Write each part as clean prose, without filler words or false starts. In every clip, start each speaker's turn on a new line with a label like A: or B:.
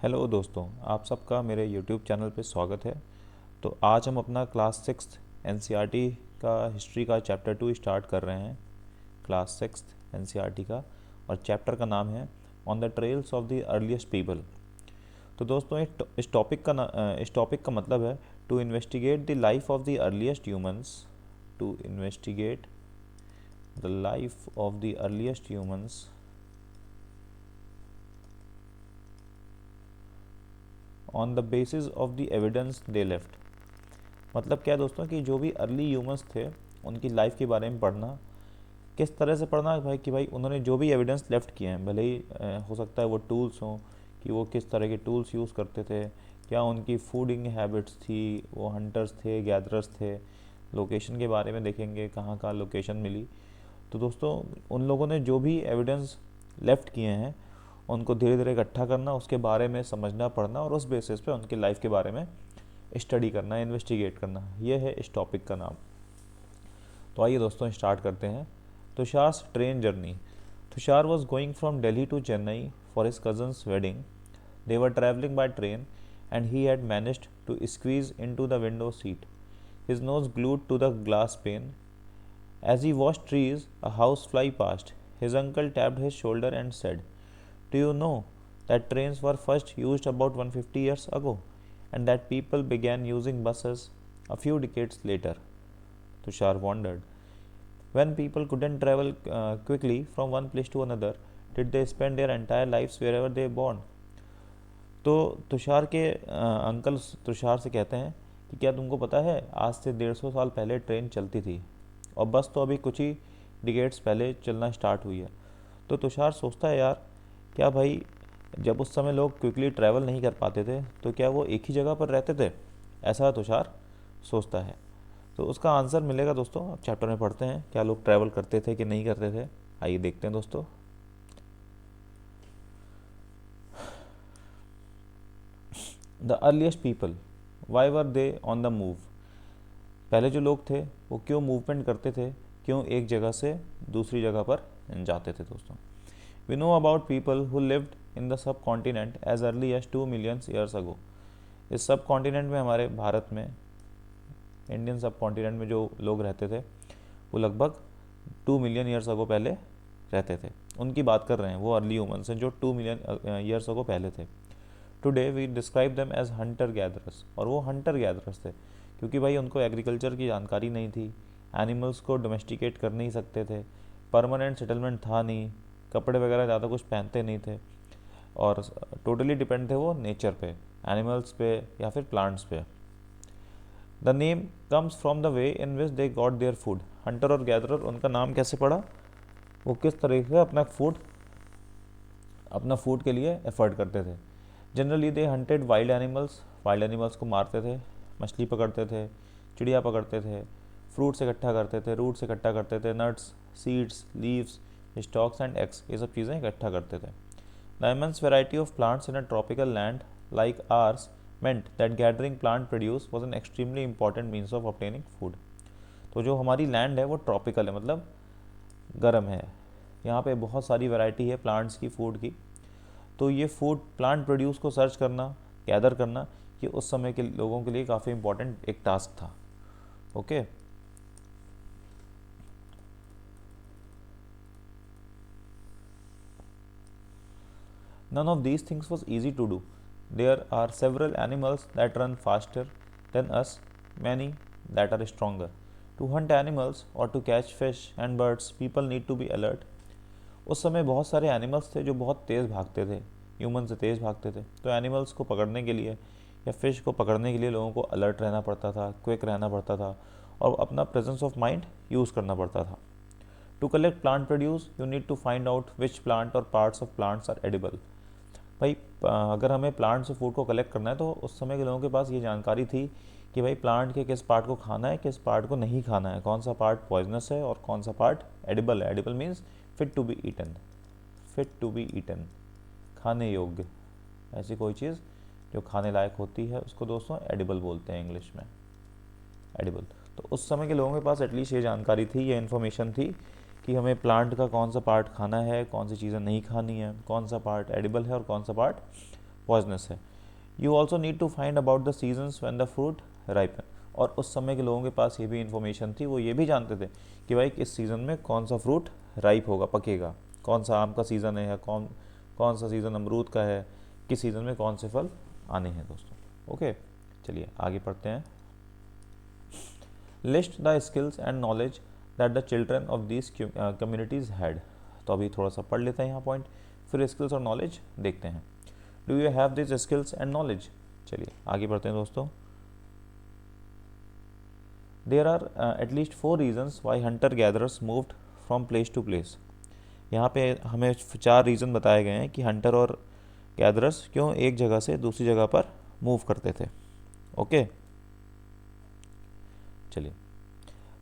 A: Hello दोस्तों, आप सबका मेरे यूट्यूब चैनल पे स्वागत है। तो आज हम अपना क्लास सिक्स्थ एनसीईआरटी का हिस्ट्री का चैप्टर 2 स्टार्ट कर रहे हैं। क्लास सिक्स्थ एनसीईआरटी का, और चैप्टर का नाम है on the trails of the earliest people. तो दोस्तों इस टॉपिक का मतलब है to investigate the life of the earliest humans to investigate the life of the earliest humans on the basis of the evidence they left. मतलब क्या है दोस्तों कि जो भी अर्ली ह्यूमंस थे उनकी लाइफ के बारे में पढ़ना। किस तरह से पढ़ना है भाई कि भाई उन्होंने जो भी एविडेंस लेफ्ट किए हैं, भले ही हो सकता है वो टूल्स हों, कि वो किस तरह के टूल्स यूज़ करते थे, क्या उनकी फूडिंग हैबिट्स थी, वो हंटर्स थे, गैदरर्स थे। लोकेशन के बारे में देखेंगे, कहाँ कहाँ लोकेशन मिली। तो दोस्तों उन लोगों ने जो भी एविडेंस लेफ्ट किए हैं उनको धीरे धीरे इकट्ठा करना, उसके बारे में समझना, पढ़ना, और उस बेसिस पे उनकी लाइफ के बारे में स्टडी करना, इन्वेस्टिगेट करना। ये है इस टॉपिक का नाम। तो आइए दोस्तों स्टार्ट करते हैं। Tushar's train journey. Tushar was going from Delhi to Chennai for his cousin's wedding. They were traveling by train, and he had managed to squeeze into the window seat, his nose glued to the glass pane. As he watched trees, a housefly passed. His uncle tapped his shoulder and said, "Do you know that trains were first used about 150 years ago, and that people began using buses a few decades later?" Tushar wondered. When people couldn't travel quickly from one place to another, did they spend their entire lives wherever they were born? तो तुषार के uncle Tushar से कहते हैं कि क्या तुमको पता है आज से 150 साल पहले ट्रेन चलती थी, और बस तो अभी कुछ ही डिकेट्स पहले चलना स्टार्ट हुई है। तो तुषार सोचता है, यार क्या भाई, जब उस समय लोग क्विकली ट्रैवल नहीं कर पाते थे तो क्या वो एक ही जगह पर रहते थे? ऐसा तुषार सोचता है। तो उसका आंसर मिलेगा दोस्तों, अब चैप्टर में पढ़ते हैं क्या लोग ट्रैवल करते थे कि नहीं करते थे। आइए देखते हैं दोस्तों। The earliest people, why were they on the move. पहले जो लोग थे वो क्यों मूवमेंट करते थे, क्यों एक जगह से दूसरी जगह पर जाते थे दोस्तों। We know about people who lived in the subcontinent as early as 2 million years ago. इस सब कॉन्टिनेंट में, हमारे भारत में, इंडियन सब कॉन्टिनेंट में जो लोग रहते थे वो लगभग 2 मिलियन ईयर्स अगो पहले रहते थे। उनकी बात कर रहे हैं, वो अर्ली ह्यूमन्स हैं जो 2 मिलियन ईयर्स अगो पहले थे। Today we describe them as hunter gatherers, और वो हंटर गैदरर्स थे क्योंकि भाई उनको एग्रीकल्चर की जानकारी नहीं थी, एनिमल्स को डोमेस्टिकेट कर नहीं सकते थे, परमानेंट सेटलमेंट था नहीं, कपड़े वगैरह ज़्यादा कुछ पहनते नहीं थे, और टोटली डिपेंड थे वो नेचर पे, एनिमल्स पे या फिर प्लांट्स पे। The name comes from the way in which they got their food. Hunter और गैदरर, उनका नाम कैसे पड़ा? वो किस तरीके से अपना फूड के लिए एफर्ट करते थे। Generally they hunted wild animals को मारते थे, मछली पकड़ते थे, चिड़िया पकड़ते थे, फ्रूट्स इकट्ठा करते थे, रूट्स इकट्ठा करते थे, nuts, seeds, leaves, stalks and eggs, ये सब चीज़ें इकट्ठा करते थे। The immense variety of plants in a tropical land like ours meant that gathering plant produce was an extremely important means of obtaining food. तो जो हमारी लैंड है वो ट्रॉपिकल है, मतलब गर्म है, यहाँ पे बहुत सारी वैरायटी है प्लांट्स की, फूड की। तो ये फूड प्लांट प्रोड्यूस को सर्च करना, गैदर करना, ये उस समय के लोगों के लिए काफ़ी इंपॉर्टेंट एक टास्क था। Okay. None of these things was easy to do. There are several animals that run faster than us, many that are stronger. To hunt animals or to catch fish and birds, people need to be alert. उस समय बहुत सारे animals थे जो बहुत तेज़ भागते थे, ह्यूमन से तेज़ भागते थे। तो एनिमल्स को पकड़ने के लिए या फिश को पकड़ने के लिए लोगों को अलर्ट रहना पड़ता था, क्विक रहना पड़ता था, और अपना प्रेजेंस ऑफ माइंड यूज़ करना पड़ता था। To collect plant produce you need to find out which plant और parts of plants are edible. भाई अगर हमें प्लांट से फूड को कलेक्ट करना है तो उस समय के लोगों के पास ये जानकारी थी कि भाई प्लांट के किस पार्ट को खाना है, किस पार्ट को नहीं खाना है, कौन सा पार्ट पॉइजनस है और कौन सा पार्ट एडिबल है। Edible means fit to be eaten, fit to be eaten, खाने योग्य। ऐसी कोई चीज़ जो खाने लायक होती है उसको दोस्तों एडिबल बोलते हैं इंग्लिश में, एडिबल। तो उस समय के लोगों के पास एटलीस्ट ये जानकारी थी, ये इन्फॉर्मेशन थी कि हमें प्लांट का कौन सा पार्ट खाना है, कौन सी चीज़ें नहीं खानी है, कौन सा पार्ट एडिबल है और कौन सा पार्ट पॉइजनस है। You also need to find about the seasons when the fruit ripen. और उस समय के लोगों के पास ये भी इन्फॉर्मेशन थी, वो ये भी जानते थे कि भाई किस सीज़न में कौन सा फ्रूट राइप होगा, पकेगा, कौन सा आम का सीज़न है या कौन कौन सा सीज़न अमरूद का है, किस सीज़न में कौन से फल आने हैं दोस्तों। ओके, चलिए आगे पढ़ते हैं। List the skills and knowledge that the children of these communities had. तो अभी थोड़ा सा पढ़ लेते हैं यहाँ पॉइंट, फिर स्किल्स और नॉलेज देखते हैं। Do you have this skills and knowledge. चलिए आगे बढ़ते हैं दोस्तों। There are at least 4 reasons why hunter gatherers moved from place to place. यहाँ पे हमें 4 रीज़न बताए गए हैं कि हंटर और गैदरर्स क्यों एक जगह से दूसरी जगह पर मूव करते थे। ओके, चलिए,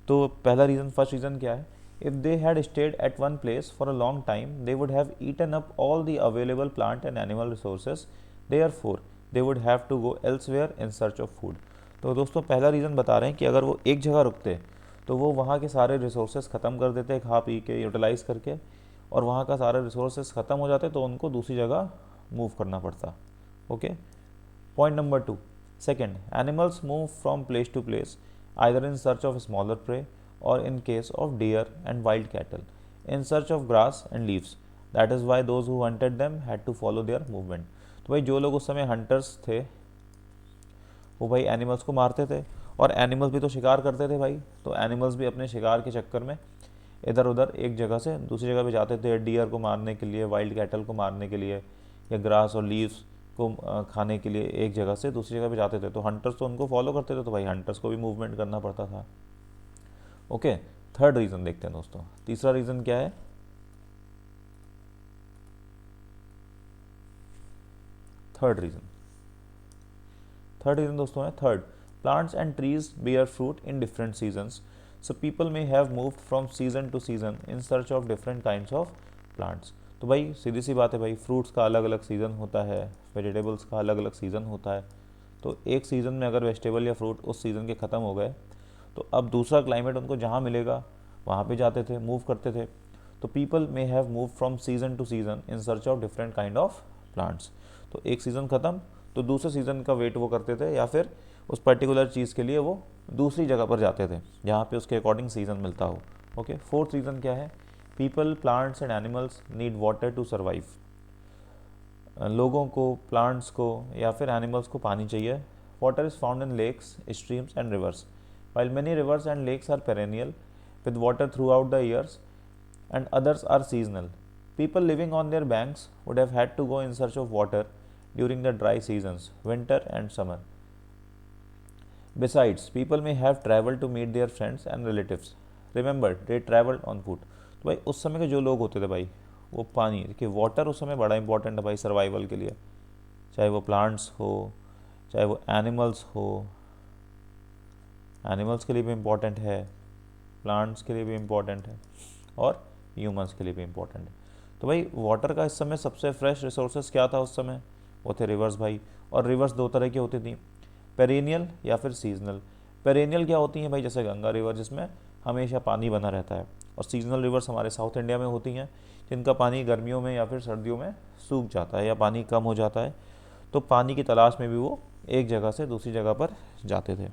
A: तो पहला रीज़न, फर्स्ट रीज़न क्या है? If they had stayed at one place for a long time they would have eaten up all the available plant and animal resources, therefore they would have to go elsewhere in search of food. तो दोस्तों पहला reason बता रहे हैं कि अगर वो एक जगह रुकते तो वो वहाँ के सारे रिसोर्सेज ख़त्म कर देते खा पी के, यूटिलाइज़ करके, और वहाँ का सारे रिसोर्सेज ख़त्म हो जाते तो उनको दूसरी जगह मूव करना पड़ता। Okay, point number 2, second, animals move from place to place either in search of smaller prey or in case of deer and wild cattle in search of grass and leaves. That is why those who hunted them had to follow their movement. तो भाई जो लोग उस समय hunters थे वो भाई animals को मारते थे, और एनिमल्स भी तो शिकार करते थे भाई, तो एनिमल्स भी अपने शिकार के चक्कर में इधर उधर एक जगह से दूसरी जगह पे जाते थे, डियर को मारने के लिए, वाइल्ड कैटल को मारने के लिए, या ग्रास और लीव्स को खाने के लिए एक जगह से दूसरी जगह पे जाते थे। तो हंटर्स तो उनको फॉलो करते थे, तो भाई हंटर्स को भी मूवमेंट करना पड़ता था। ओके, थर्ड रीज़न देखते हैं दोस्तों। तीसरा रीज़न क्या है? थर्ड रीज़न दोस्तों है third, plants and trees bear fruit in different seasons, so people may have moved from season to season in search of different kinds of plants. तो भाई सीधी सी बात है भाई, फ्रूट्स का अलग अलग सीज़न होता है, वेजिटेबल्स का अलग अलग सीज़न होता है। तो एक सीज़न में अगर वेजिटेबल या फ्रूट उस सीज़न के ख़त्म हो गए तो अब दूसरा क्लाइमेट उनको जहाँ मिलेगा वहाँ पे जाते थे, मूव करते थे। तो people may have move from season two season in search of different kind of plants. तो एक सीज़न ख़त्म तो दूसरे सीज़न का वेट वो करते थे, या फिर उस पर्टिकुलर चीज़ के लिए वो दूसरी जगह पर जाते थे जहाँ पे उसके अकॉर्डिंग सीज़न मिलता हो। ओके, फोर्थ रीज़न क्या है? People, plants and animals need water to survive. लोगों को, प्लांट्स को या फिर एनिमल्स को पानी चाहिए। Water is found in lakes, streams and rivers, while many rivers and lakes are perennial with water throughout the years and others are seasonal. People living on their banks would have had to go in search of water during the dry seasons, winter and summer. Besides, people may have traveled to meet their friends and relatives. Remember, they traveled on foot. तो भाई उस समय के जो लोग होते थे भाई, वो पानी, देखिए वाटर उस समय बड़ा इंपॉर्टेंट है भाई सर्वाइवल के लिए, चाहे वो प्लांट्स हो, चाहे वो एनिमल्स हो, एनिमल्स के लिए भी इम्पॉर्टेंट है, प्लांट्स के लिए भी इम्पॉर्टेंट है, और ह्यूमंस के लिए भी इम्पॉर्टेंट है। तो भाई वाटर का इस समय सबसे फ्रेश रिसोर्सेज क्या था उस समय? वो थे रिवर्स भाई। और रिवर्स दो तरह की होती थी, पेरेनियल या फिर सीजनल। पेरेनियल क्या होती हैं भाई? जैसे गंगा रिवर जिसमें हमेशा पानी बना रहता है, और सीजनल रिवर्स हमारे साउथ इंडिया में होती हैं जिनका पानी गर्मियों में या फिर सर्दियों में सूख जाता है या पानी कम हो जाता है, तो पानी की तलाश में भी वो एक जगह से दूसरी जगह पर जाते थे।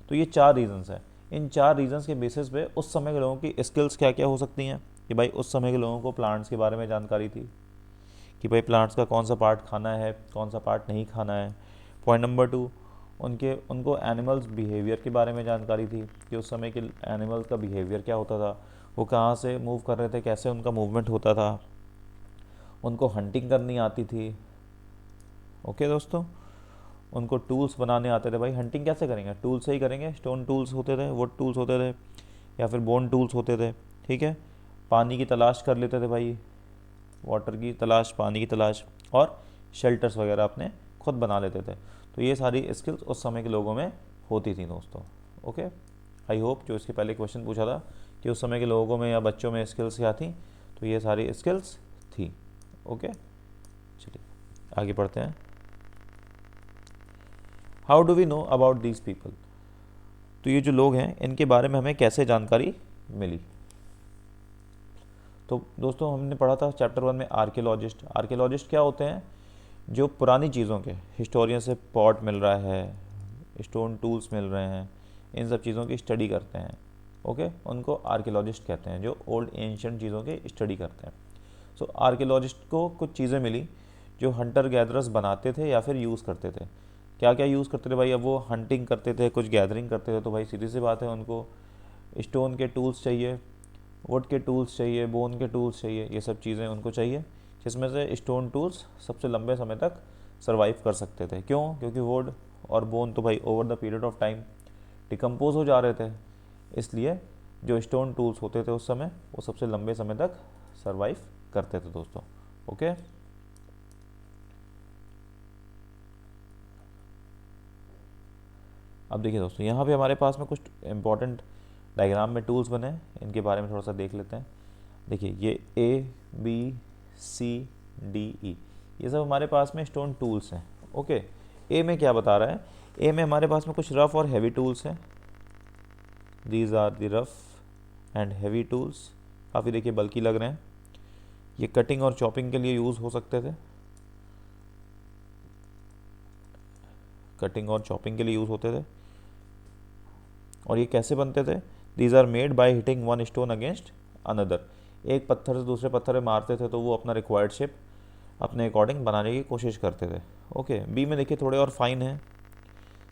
A: तो ये 4 रीजंस हैं। इन 4 रीजंस के बेसिस पे उस समय के लोगों की स्किल्स क्या क्या हो सकती हैं कि भाई उस समय के लोगों को प्लांट्स के बारे में जानकारी थी कि भाई प्लांट्स का कौन सा पार्ट खाना है, कौन सा पार्ट नहीं खाना है। पॉइंट नंबर 2, उनको एनिमल्स बिहेवियर के बारे में जानकारी थी कि उस समय के एनिमल्स का बिहेवियर क्या होता था, वो कहाँ से मूव कर रहे थे, कैसे उनका मूवमेंट होता था। उनको हंटिंग करनी आती थी। ओके दोस्तों, उनको टूल्स बनाने आते थे। भाई हंटिंग कैसे करेंगे? टूल से ही करेंगे। स्टोन टूल्स होते थे, वुड टूल्स होते थे, या फिर बोन टूल्स होते थे। ठीक है, पानी की तलाश कर लेते थे भाई, वाटर की तलाश, पानी की तलाश, और शेल्टर्स वगैरह अपने खुद बना लेते थे। तो ये सारी स्किल्स उस समय के लोगों में होती थी दोस्तों। ओके, आई होप जो इसके पहले क्वेश्चन पूछा था कि उस समय के लोगों में या बच्चों में स्किल्स क्या थी, तो ये सारी स्किल्स थी। ओके, चलिए आगे बढ़ते हैं। How do we know about these people? तो ये जो लोग हैं इनके बारे में हमें कैसे जानकारी मिली? तो दोस्तों हमने पढ़ा था चैप्टर 1 में आर्कियोलॉजिस्ट। आर्कियोलॉजिस्ट क्या होते हैं? जो पुरानी चीज़ों के हिस्टोरियन से पॉट मिल रहा है, स्टोन टूल्स मिल रहे हैं, इन सब चीज़ों की स्टडी करते हैं। ओके, उनको आर्कियोलॉजिस्ट कहते हैं, जो ओल्ड एंशियंट चीज़ों की स्टडी करते हैं। सो आर्कियोलॉजिस्ट को कुछ चीज़ें मिली जो हंटर गैदरर्स बनाते थे या फिर यूज़ करते थे। क्या क्या यूज़ करते थे भाई? अब वो हंटिंग करते थे, कुछ गैदरिंग करते थे, तो भाई सीधी सी बात है उनको स्टोन के टूल्स चाहिए, वुड के टूल्स चाहिए, बोन के टूल्स चाहिए, ये सब चीज़ें उनको चाहिए, जिसमें से स्टोन टूल्स सबसे लंबे समय तक सर्वाइव कर सकते थे। क्यों? क्योंकि वुड और बोन तो भाई over the period of time decompose हो जा रहे थे, इसलिए जो स्टोन टूल्स होते थे उस समय वो सबसे लंबे समय तक सर्वाइव करते थे दोस्तों। ओके, अब देखिए दोस्तों, यहाँ पे हमारे पास में कुछ इंपॉर्टेंट डायग्राम में टूल्स बने हैं, इनके बारे में थोड़ा सा देख लेते हैं। देखिए ये ABCDE, ये सब हमारे पास में स्टोन टूल्स हैं। ओके, ए में क्या बता रहा है? ए में हमारे पास में कुछ रफ और हैवी टूल्स हैं। These are the rough and heavy tools, काफ़ी देखिए बल्कि लग रहे हैं। ये कटिंग और चॉपिंग के लिए यूज़ हो सकते थे, कटिंग और चॉपिंग के लिए यूज़ होते थे। और ये कैसे बनते थे? These are made by hitting one stone against another, एक पत्थर से दूसरे पत्थर में मारते थे तो वो अपना रिक्वायर्ड शेप अपने अकॉर्डिंग बनाने की कोशिश करते थे। ओके, बी में देखिए थोड़े और फाइन है,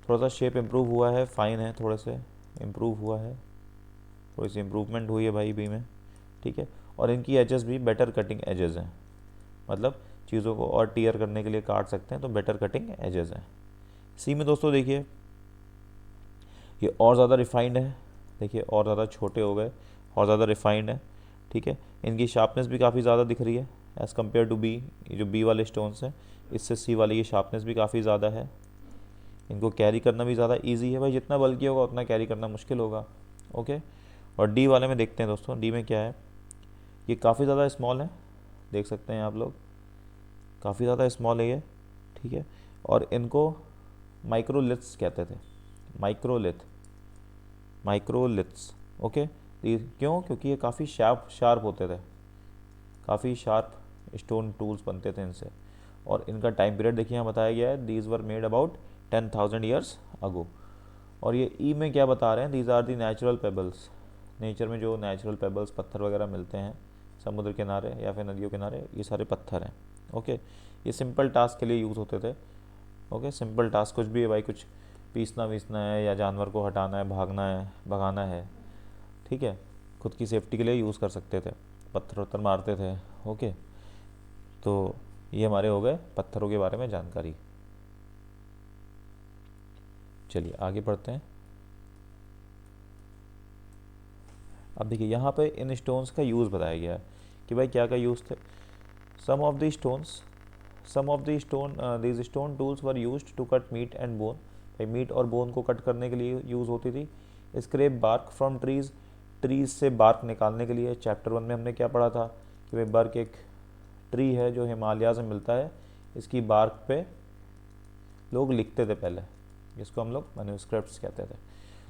A: थोड़ा सा शेप इम्प्रूव हुआ है, फाइन है, थोड़े से इम्प्रूव हुआ है, थोड़ी सी इम्प्रूवमेंट हुई है भाई बी में, ठीक है। और इनकी एजेस भी बेटर कटिंग एजेस हैं, मतलब चीज़ों को और टीयर करने के लिए काट सकते हैं, तो बेटर कटिंग एजेस हैं। सी में दोस्तों देखिए ये और ज़्यादा रिफाइंड है, देखिए और ज़्यादा छोटे हो गए, और ज़्यादा रिफाइंड है, ठीक है। इनकी शार्पनेस भी काफ़ी ज़्यादा दिख रही है एज़ कम्पेयर टू बी। ये जो बी वाले स्टोन्स हैं इससे सी वाले की शार्पनेस भी काफ़ी ज़्यादा है, इनको कैरी करना भी ज़्यादा ईजी है भाई, जितना बल्कि होगा उतना कैरी करना मुश्किल होगा। ओके, और डी वाले में देखते हैं दोस्तों, डी में क्या है? ये काफ़ी ज़्यादा स्मॉल है, देख सकते हैं आप लोग, काफ़ी ज़्यादा स्मॉल है ये, ठीक है। और इनको माइक्रोलिथ्स कहते थे, माइक्रोलिथ्स। ओके, क्यों? क्योंकि ये काफ़ी शार्प होते थे, काफ़ी शार्प स्टोन टूल्स बनते थे इनसे। और इनका टाइम पीरियड देखिए यहाँ बताया गया है, these were made about 10,000 years ago. और ये ई में क्या बता रहे हैं? These are the natural pebbles, nature में जो नेचुरल पेबल्स पत्थर वगैरह मिलते हैं समुद्र किनारे या फिर नदियों किनारे, ये सारे पत्थर हैं। ओके, ये सिंपल टास्क के लिए यूज़ होते थे। ओके, सिंपल टास्क कुछ भी है भाई, कुछ पीसना वीसना है या जानवर को हटाना है, भागना है, भगाना है, ठीक है, खुद की सेफ्टी के लिए यूज़ कर सकते थे, पत्थर वत्थर मारते थे। ओके, तो ये हमारे हो गए पत्थरों के बारे में जानकारी। चलिए आगे बढ़ते हैं। अब देखिए यहाँ पे इन स्टोन्स का यूज़ बताया गया है कि भाई क्या क्या यूज़ थे। Some of the these stone tools were used to cut meat and bone, भाई मीट और बोन को कट करने के लिए यूज़ होती थी। स्क्रैप बार्क फ्रॉम ट्रीज से बार्क निकालने के लिए। चैप्टर 1 में हमने क्या पढ़ा था कि भाई बर्क एक ट्री है जो हिमालय से मिलता है, इसकी बार्क पे लोग लिखते थे पहले, जिसको हम लोग मैन्युस्क्रिप्ट्स कहते थे।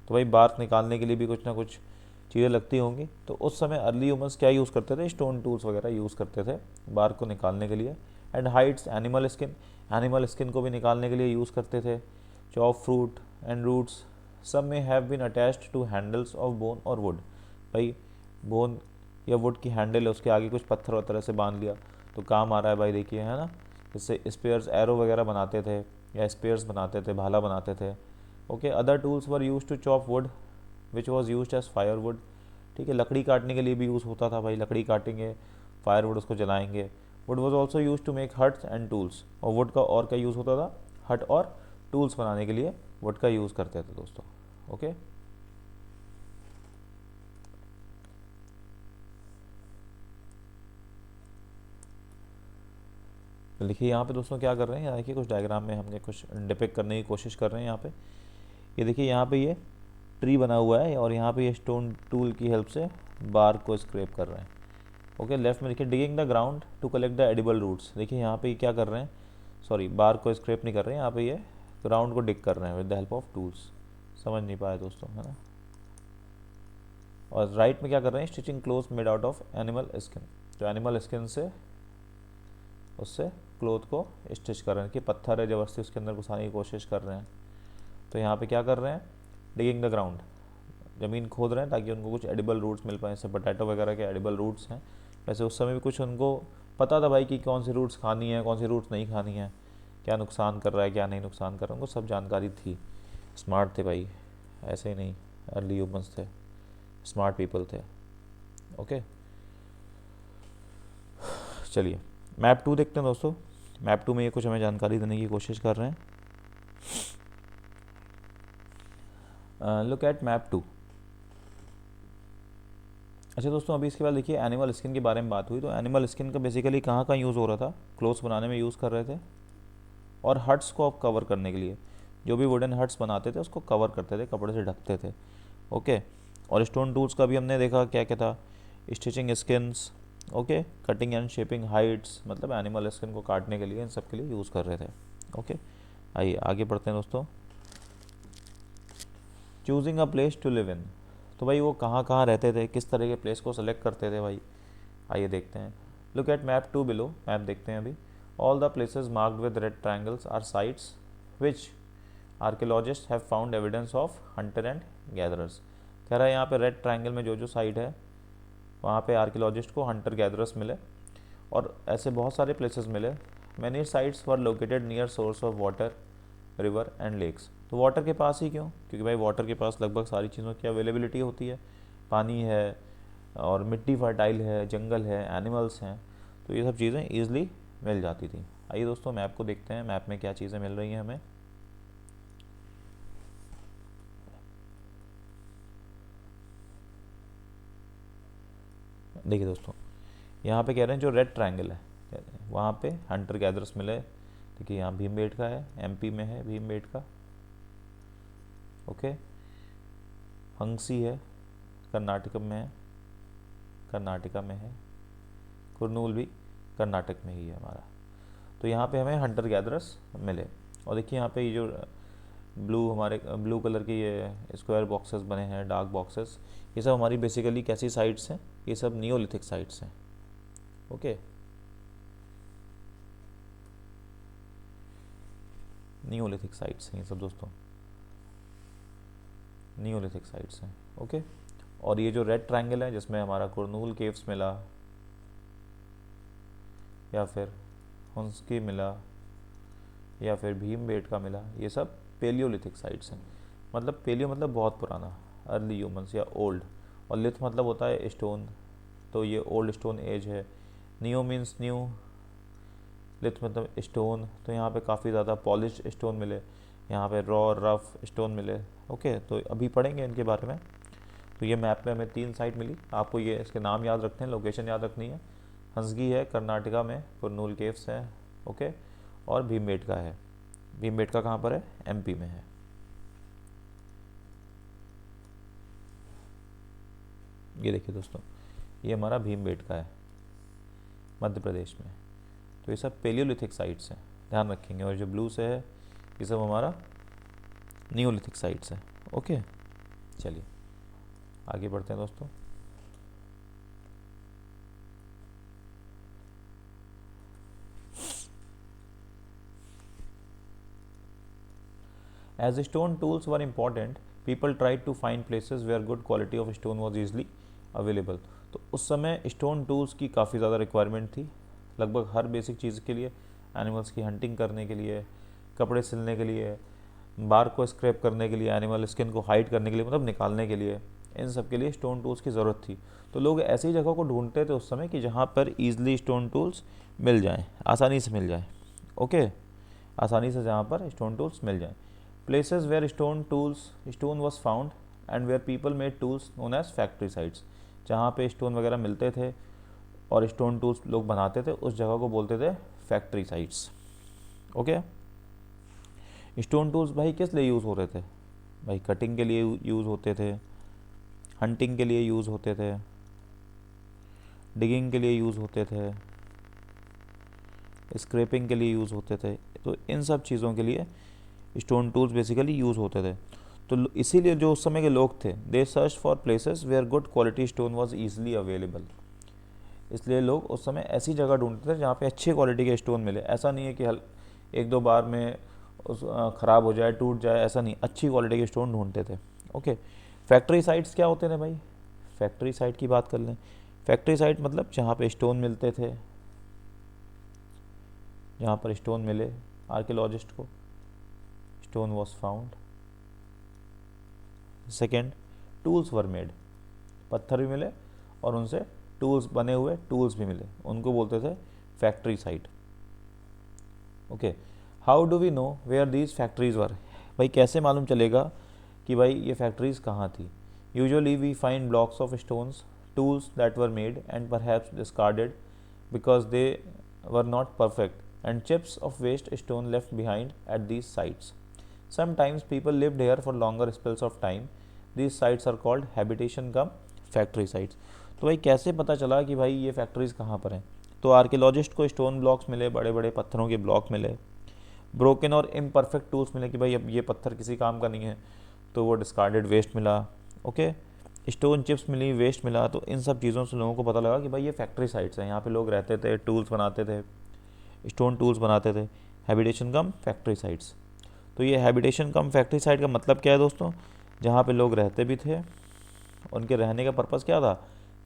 A: तो भाई बार्क निकालने के लिए भी कुछ ना कुछ चीज़ें लगती होंगी, तो उस समय अर्ली ह्यूमंस क्या यूज़ करते थे? स्टोन टूल्स वगैरह यूज़ करते थे बार्क को निकालने के लिए। एंड हाइड्स एनिमल स्किन को भी निकालने के लिए यूज़ करते थे। चॉप फ्रूट एंड रूट्स सब में have been attached to handles of bone और वुड, भाई बोन या वुड की हैंडल है, उसके आगे कुछ पत्थर वत्थर से बांध लिया तो काम आ रहा है भाई, देखिए है ना। इससे स्पेयर्स एरो वगैरह बनाते थे या स्पेयर्स बनाते थे, भाला बनाते थे। Okay, other tools were use to chop wood which was use as firewood, ठीक है, लकड़ी काटने के लिए भी यूज़ होता था भाई, लकड़ी काटेंगे, फायरवुड उसको जलाएंगे। Wood was also use to make huts and tools, और वुड का और क्या यूज़ होता था? हट और टूल्स बनाने के लिए वुड का यूज़ करते थे दोस्तों। ओके, तो लिखिए यहाँ पे दोस्तों क्या कर रहे हैं, यहाँ देखिए कुछ डायग्राम में हमने कुछ डिपिक्ट करने की कोशिश कर रहे हैं। यहाँ पे ये देखिए, यहाँ पे ये ट्री बना हुआ है और यहाँ पे ये स्टोन टूल की हेल्प से बार्क को स्क्रैप कर रहे हैं। ओके, लेफ्ट में देखिए digging the ground to collect the edible roots, देखिए यहाँ पे क्या कर रहे हैं, सॉरी बार्क को स्क्रैप नहीं कर रहे हैं, यहाँ पे ये ग्राउंड को डिग कर रहे हैं with the help of tools. समझ नहीं पाए दोस्तों, है ना। और राइट में क्या कर रहे हैं? Stitching cloth made out of animal skin, जो एनिमल स्किन से उससे क्लोथ को स्टिच कर रहे हैं कि पत्थर है ज़बरदस्ती उसके अंदर घुसाने की कोशिश कर रहे हैं। तो यहाँ पे क्या कर रहे हैं, डिगिंग द ग्राउंड, ज़मीन खोद रहे हैं ताकि उनको कुछ एडिबल रूट्स मिल पाए, जैसे पोटैटो वगैरह के एडिबल रूट्स हैं। वैसे उस समय भी कुछ उनको पता था भाई कि कौन सी रूट्स खानी है, कौन सी रूट्स नहीं खानी है, क्या नुकसान कर रहा है क्या नहीं नुकसान कर रहा है, उनको सब जानकारी थी। स्मार्ट थे भाई, ऐसे ही नहीं, अर्ली ह्यूमंस थे, स्मार्ट पीपल थे। ओके, चलिए मैप 2 देखते हैं दोस्तों। मैप 2 में ये कुछ हमें जानकारी देने की कोशिश कर रहे हैं। Look at map 2। अच्छा दोस्तों, अभी इसके बाद देखिए एनिमल स्किन के बारे में बात हुई। तो एनिमल स्किन का बेसिकली कहाँ कहाँ यूज़ हो रहा था, क्लोथ्स बनाने में यूज़ कर रहे थे, और हट्स को कवर करने के लिए, जो भी वुडन हट्स बनाते थे उसको कवर करते थे, कपड़े से ढकते थे। ओके, और स्टोन टूल्स का भी हमने देखा क्या क्या था, stitching skins, okay, cutting and shaping Heights, मतलब एनिमल स्किन को काटने के लिए, इन सब के लिए यूज़ कर रहे थे। ओके, आइए आगे बढ़ते हैं दोस्तों। Choosing a place to live in, तो भाई वो कहाँ कहाँ रहते थे, किस तरह के प्लेस को सेलेक्ट करते थे भाई, आइए देखते हैं। Look at map 2 below, map देखते हैं अभी। All the places marked with red triangles are sites which archaeologist have found evidence of hunter and gatherers. कह रहा है यहाँ पे रेड ट्रायंगल में जो जो साइट है वहाँ पे आर्कियोलॉजिस्ट को हंटर गैदरर्स मिले, और ऐसे बहुत सारे प्लेसेस मिले। Many sites were located near source of water, river and lakes. तो वाटर के पास ही क्यों, क्योंकि भाई वाटर के पास लगभग सारी चीज़ों की अवेलेबिलिटी होती है, पानी है और मिट्टी फर्टाइल है, जंगल है, एनिमल्स हैं, तो ये सब चीज़ें ईजिली मिल जाती थी। आइए दोस्तों मैप को देखते हैं, मैप में क्या चीज़ें मिल रही हैं हमें। देखिए दोस्तों, यहाँ पे कह रहे हैं जो रेड ट्रायंगल है वहाँ पे हंटर गैदरर्स मिले। देखिए यहाँ भीमबेटका है, एमपी में है भीमबेटका। ओके, हंसी है, कर्नाटक में है, कर्नाटका में है, कुरनूल भी कर्नाटक में ही है हमारा। तो यहाँ पे हमें हंटर गैदरर्स मिले। और देखिए यहाँ पे ये जो ब्लू हमारे ब्लू कलर के ये स्क्वायर बॉक्सेस बने हैं, डार्क बॉक्सेस, ये सब हमारी बेसिकली कैसी साइट्स हैं, ये सब नियोलिथिक साइट्स हैं। ओके, नियोलिथिक साइट्स हैं ये सब दोस्तों, नियोलिथिक साइट्स हैं। ओके, और ये जो रेड ट्रायंगल है जिसमें हमारा कुरनूल केव्स मिला, या फिर हुंस्की मिला, या फिर भीमबेटका मिला, ये सब पेलियोलिथिक साइट्स हैं। मतलब पेलियो मतलब बहुत पुराना, अर्ली ह्यूमंस या ओल्ड, और लिथ मतलब होता है स्टोन, तो ये ओल्ड स्टोन एज है। नियो मीन्स न्यू, लिथ मतलब स्टोन, तो यहाँ पे काफ़ी ज़्यादा पॉलिश स्टोन मिले, यहाँ पे रॉ रफ स्टोन मिले। ओके, तो अभी पढ़ेंगे इनके बारे में। तो ये मैप में हमें 3 साइट मिली, आपको ये इसके नाम याद रखते हैं, लोकेशन याद रखनी है। हंसगी है कर्नाटका में, कुरनूल केव्स है, ओके, और भीमबेटका है। भीमबेटका कहाँ पर है, एमपी में है। ये देखिए दोस्तों, ये हमारा भीमबेटका है मध्य प्रदेश में। तो ये सब पेलियोलिथिक साइट्स हैं, ध्यान रखेंगे। और जो ब्लू से है ये सब हमारा नियोलिथिक साइट्स है। ओके, चलिए आगे बढ़ते हैं दोस्तों। As stone tools were important, people tried to find places where good quality of stone was easily available. तो उस समय स्टोन टूल्स की काफ़ी ज़्यादा रिक्वायरमेंट थी, लगभग हर बेसिक चीज़ के लिए, एनिमल्स की हंटिंग करने के लिए, कपड़े सिलने के लिए, बार को स्क्रैप करने के लिए, एनिमल स्किन को हाइड करने के लिए, मतलब निकालने के लिए, इन सब के लिए स्टोन टूल्स की ज़रूरत थी। तो लोग ऐसी जगह को ढूंढते थे उस समय कि जहाँ पर ईजिली स्टोन टूल्स मिल जाएँ, आसानी से मिल जाए। ओके, आसानी से जहाँ पर स्टोन टूल्स मिल जाएँ। Places where stone was found and where people made tools known as factory sites, जहाँ पे स्टोन वगैरह मिलते थे और स्टोन टूल्स लोग बनाते थे, उस जगह को बोलते थे factory sites. Okay, stone tools भाई किस लिए यूज़ हो रहे थे, भाई कटिंग के लिए यूज़ होते थे, हंटिंग के लिए यूज़ होते थे, डिगिंग के लिए यूज़ होते थे, स्क्रैपिंग के लिए यूज़ होते थे। तो इन सब चीज़ों के लिए स्टोन टूल्स बेसिकली यूज़ होते थे। तो इसीलिए जो उस समय के लोग थे, they search for places where good quality stone was easily available. इसलिए लोग उस समय ऐसी जगह ढूंढते थे जहाँ पे अच्छी क्वालिटी के स्टोन मिले। ऐसा नहीं है कि एक दो बार में ख़राब हो जाए, टूट जाए, ऐसा नहीं, अच्छी क्वालिटी के स्टोन ढूंढते थे। ओके, फैक्ट्री साइट्स क्या होते थे भाई? फैक्ट्री साइट की बात कर लें। फैक्ट्री साइट मतलब जहाँ पे स्टोन मिलते थे, जहाँ पर स्टोन मिले आर्कियोलॉजिस्ट को, stone was found. Second, tools were made, पत्थर भी मिले और उनसे टूल्स बने हुए टूल्स भी मिले, उनको बोलते थे factory site. Okay, how do we know where these factories were? भाई कैसे मालूम चलेगा कि भाई ये फैक्ट्रीज कहाँ थी? Usually we find blocks of stones, tools that were made and perhaps discarded because they were not perfect, and chips of waste stone left behind at these sites. Sometimes people lived here for longer spells of time. These sites are called habitation cum factory sites. तो भाई कैसे पता चला कि भाई ये factories कहाँ पर हैं? तो आर्कियोलॉजिस्ट को स्टोन ब्लॉक्स मिले, बड़े बड़े पत्थरों के ब्लॉक मिले, ब्रोकन और इम्परफेक्ट टूल्स मिले कि भाई अब ये पत्थर किसी काम का नहीं है, तो वो डिस्कार्डेड वेस्ट मिला। ओके, स्टोन चिप्स मिली, वेस्ट मिला। तो इन सब चीज़ों से लोगों को पता लगा कि भाई ये फैक्ट्री साइट्स हैं, यहाँ पे लोग रहते थे, टूल्स बनाते थे, स्टोन टूल्स बनाते थे। Habitation cum factory sites. तो ये हैबिटेशन कम फैक्ट्री साइट का मतलब क्या है दोस्तों? जहाँ पे लोग रहते भी थे, उनके रहने का पर्पज़ क्या था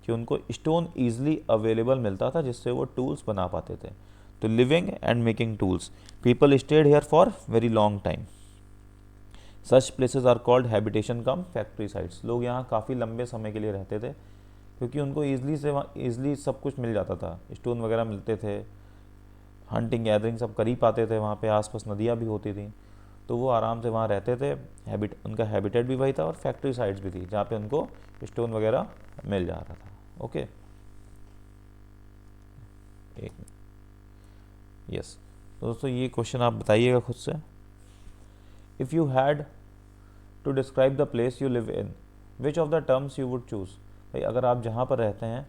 A: कि उनको स्टोन ईजिली अवेलेबल मिलता था जिससे वो टूल्स बना पाते थे। तो living and making tools, people stayed here for very long time. Such places are called habitation cum factory sites. लोग यहाँ काफ़ी लंबे समय के लिए रहते थे क्योंकि उनको ईजिली सब कुछ मिल जाता था, स्टोन वगैरह मिलते थे, हंटिंग गैदरिंग सब कर ही पाते थे, वहाँ पे आसपास नदियाँ भी होती थी, तो वो आराम से वहाँ रहते थे। उनका हैबिटेट भी वही था और फैक्ट्री साइट्स भी थी जहाँ पे उनको स्टोन वगैरह मिल जा रहा था। ओके, एक यस, तो दोस्तों ये क्वेश्चन आप बताइएगा खुद से। If you had to describe the place you live in, which of the terms you would choose? भाई अगर आप जहाँ पर रहते हैं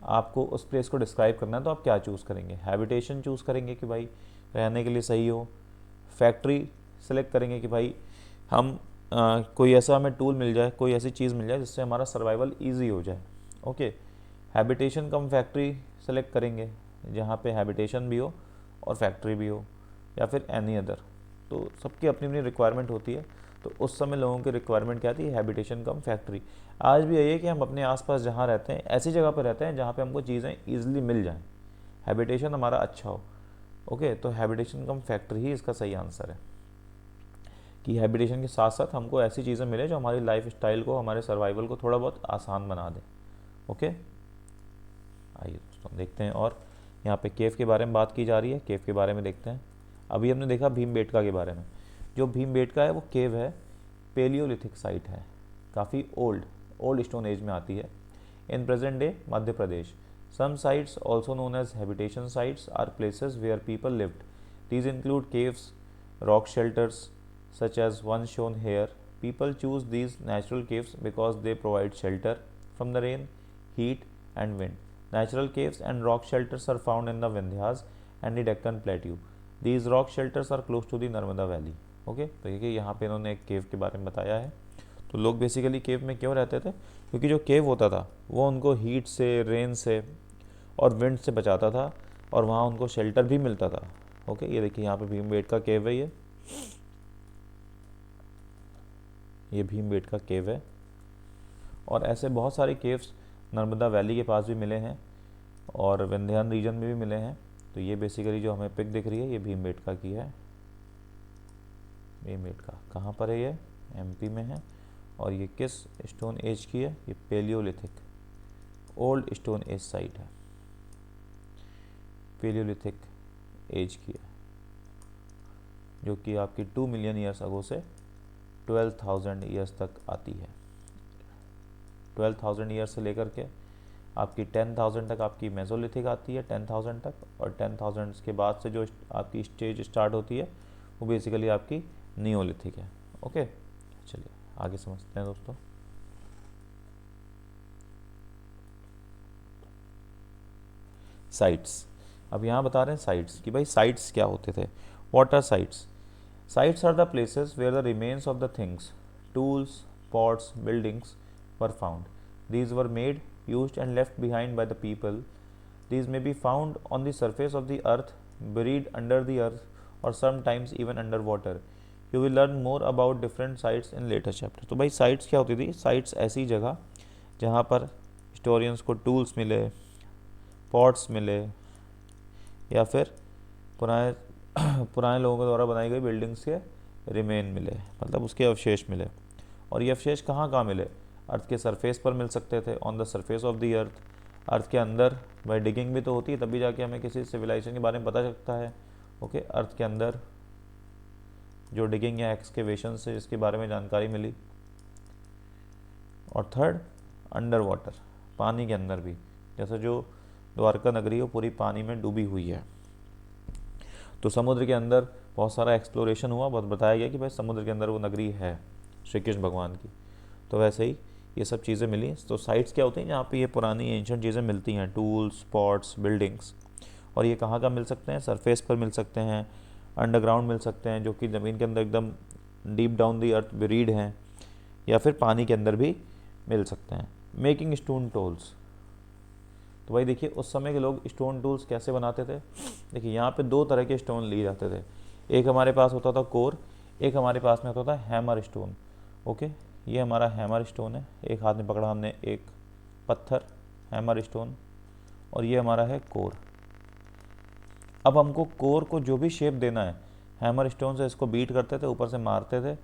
A: आपको उस प्लेस को डिस्क्राइब करना है तो आप क्या चूज़ करेंगे? हैबिटेशन चूज़ करेंगे कि भाई रहने के लिए सही हो, फैक्ट्री सेलेक्ट करेंगे कि भाई हम कोई ऐसा हमें टूल मिल जाए, कोई ऐसी चीज़ मिल जाए जिससे हमारा सर्वाइवल ईजी हो जाए। Okay, habitation cum factory select करेंगे जहाँ पे हैबिटेशन भी हो और फैक्ट्री भी हो, या फिर एनी अदर। तो सबकी अपनी अपनी रिक्वायरमेंट होती है, तो उस समय लोगों की रिक्वायरमेंट क्या थी? Habitation cum factory. आज भी यही है कि हम अपने आसपास जहाँ रहते हैं ऐसी जगह पर रहते हैं जहाँ पे हमको चीज़ें ईजिली मिल जाएं, हैबिटेशन हमारा अच्छा हो। ओके, तो हैबिटेशन कम फैक्ट्री ही इसका सही आंसर है कि हैबिटेशन के साथ साथ हमको ऐसी चीज़ें मिले जो हमारी लाइफ स्टाइल को, हमारे सर्वाइवल को थोड़ा बहुत आसान बना दे। ओके, आइए दोस्तों देखते हैं। और यहाँ पे केव के बारे में बात की जा रही है, केव के बारे में देखते हैं। अभी हमने देखा भीमबेटका के बारे में। जो भीमबेटका है वो केव है, पेलियोलिथिक साइट है, काफ़ी ओल्ड स्टोन एज में आती है। In present day Madhya Pradesh, some sites also known as habitation sites are places where people lived. These include caves, rock shelters such as one shown here. People choose these natural caves because they provide shelter from the rain, heat and wind. Natural caves and rock shelters are found in the Vindhyas and the Deccan Plateau. These rock shelters are close to the Narmada Valley. Okay, तो देखिए यहाँ पे इन्होंने एक केव के बारे में बताया है। तो लोग बेसिकली केव में क्यों रहते थे? क्योंकि जो केव होता था वो उनको हीट से, रेन से और विंड से बचाता था और वहाँ उनको शेल्टर भी मिलता था। ओके, ये देखिए यहाँ पे भीमबेटका केव है, ये भीमबेटका केव है। और ऐसे बहुत सारे केव्स नर्मदा वैली के पास भी मिले हैं और विंध्यान रीजन में भी मिले हैं। तो ये बेसिकली जो हमें पिक दिख रही है ये भीमबेटका की है। भीमबेटका कहाँ पर है? ये एमपी में है। और ये किस स्टोन एज की है? ये palaeolithic old stone age site है, पेलियोलिथिक एज की है, जो कि आपकी 2 मिलियन ईयर्स अगो से 12,000 ईयर्स तक आती है। 12,000 ईयर्स से लेकर के आपकी 10,000 तक आपकी मेसोलिथिक आती है, 10,000 तक। और 10,000 के बाद से जो आपकी स्टेज स्टार्ट होती है वो बेसिकली आपकी नियोलिथिक है। ओके, चलिए आगे समझते हैं दोस्तों। साइट्स, अब यहाँ बता रहे हैं साइट्स कि भाई साइट्स क्या होते थे। What are sites? Sites are the places where the remains of the things, tools, pots, buildings were found. These were made, used and left behind by the people These may be found on the surface of the earth, buried under the earth, or sometimes even underwater. You will learn more about different sites in later chapter. तो भाई sites क्या होती थी? Sites ऐसी जगह जहाँ पर historians को टूल्स मिले, पॉट्स मिले, या फिर पुराने पुराने लोगों के द्वारा बनाई गई बिल्डिंग्स के रिमेन मिले, मतलब उसके अवशेष मिले। और ये अवशेष कहाँ कहाँ मिले? अर्थ के सरफेस पर मिल सकते थे, on the surface of the earth, earth के अंदर, भाई डिगिंग भी तो होती है तभी जाके हमें किसी सिविलाइजेशन के बारे में पता चलता है। ओके, अर्थ के अंदर जो डिगिंग या एक्सकेवेशन से जिसके बारे में जानकारी मिली। और थर्ड, अंडर वाटर, पानी के अंदर भी, जैसे जो द्वारका नगरी है पूरी पानी में डूबी हुई है, तो समुद्र के अंदर बहुत सारा एक्सप्लोरेशन हुआ, बहुत बताया गया कि भाई समुद्र के अंदर वो नगरी है श्री कृष्ण भगवान की। तो वैसे ही ये सब चीज़ें मिली। तो साइट्स क्या होती हैं? जहाँ पे ये पुरानी एंशंट चीज़ें मिलती हैं, टूल्स, पॉट्स, बिल्डिंग्स। और ये कहाँ मिल सकते हैं? सरफेस पर मिल सकते हैं, अंडरग्राउंड मिल सकते हैं, जो कि ज़मीन के अंदर एकदम deep down the earth buried हैं, या फिर पानी के अंदर भी मिल सकते हैं। मेकिंग स्टोन टूल्स, तो भाई देखिए उस समय के लोग स्टोन टूल्स कैसे बनाते थे? देखिए यहाँ पे दो तरह के स्टोन लिए जाते थे। एक हमारे पास होता था कोर, एक हमारे पास में होता था हैमर स्टोन। ओके, ये हमारा हैमर स्टोन है, एक हाथ में पकड़ा हमने एक पत्थर, हैमर स्टोन, और ये हमारा है कोर। अब हमको कोर को जो भी शेप देना है, हैमर स्टोन से इसको बीट करते थे, ऊपर से मारते थे,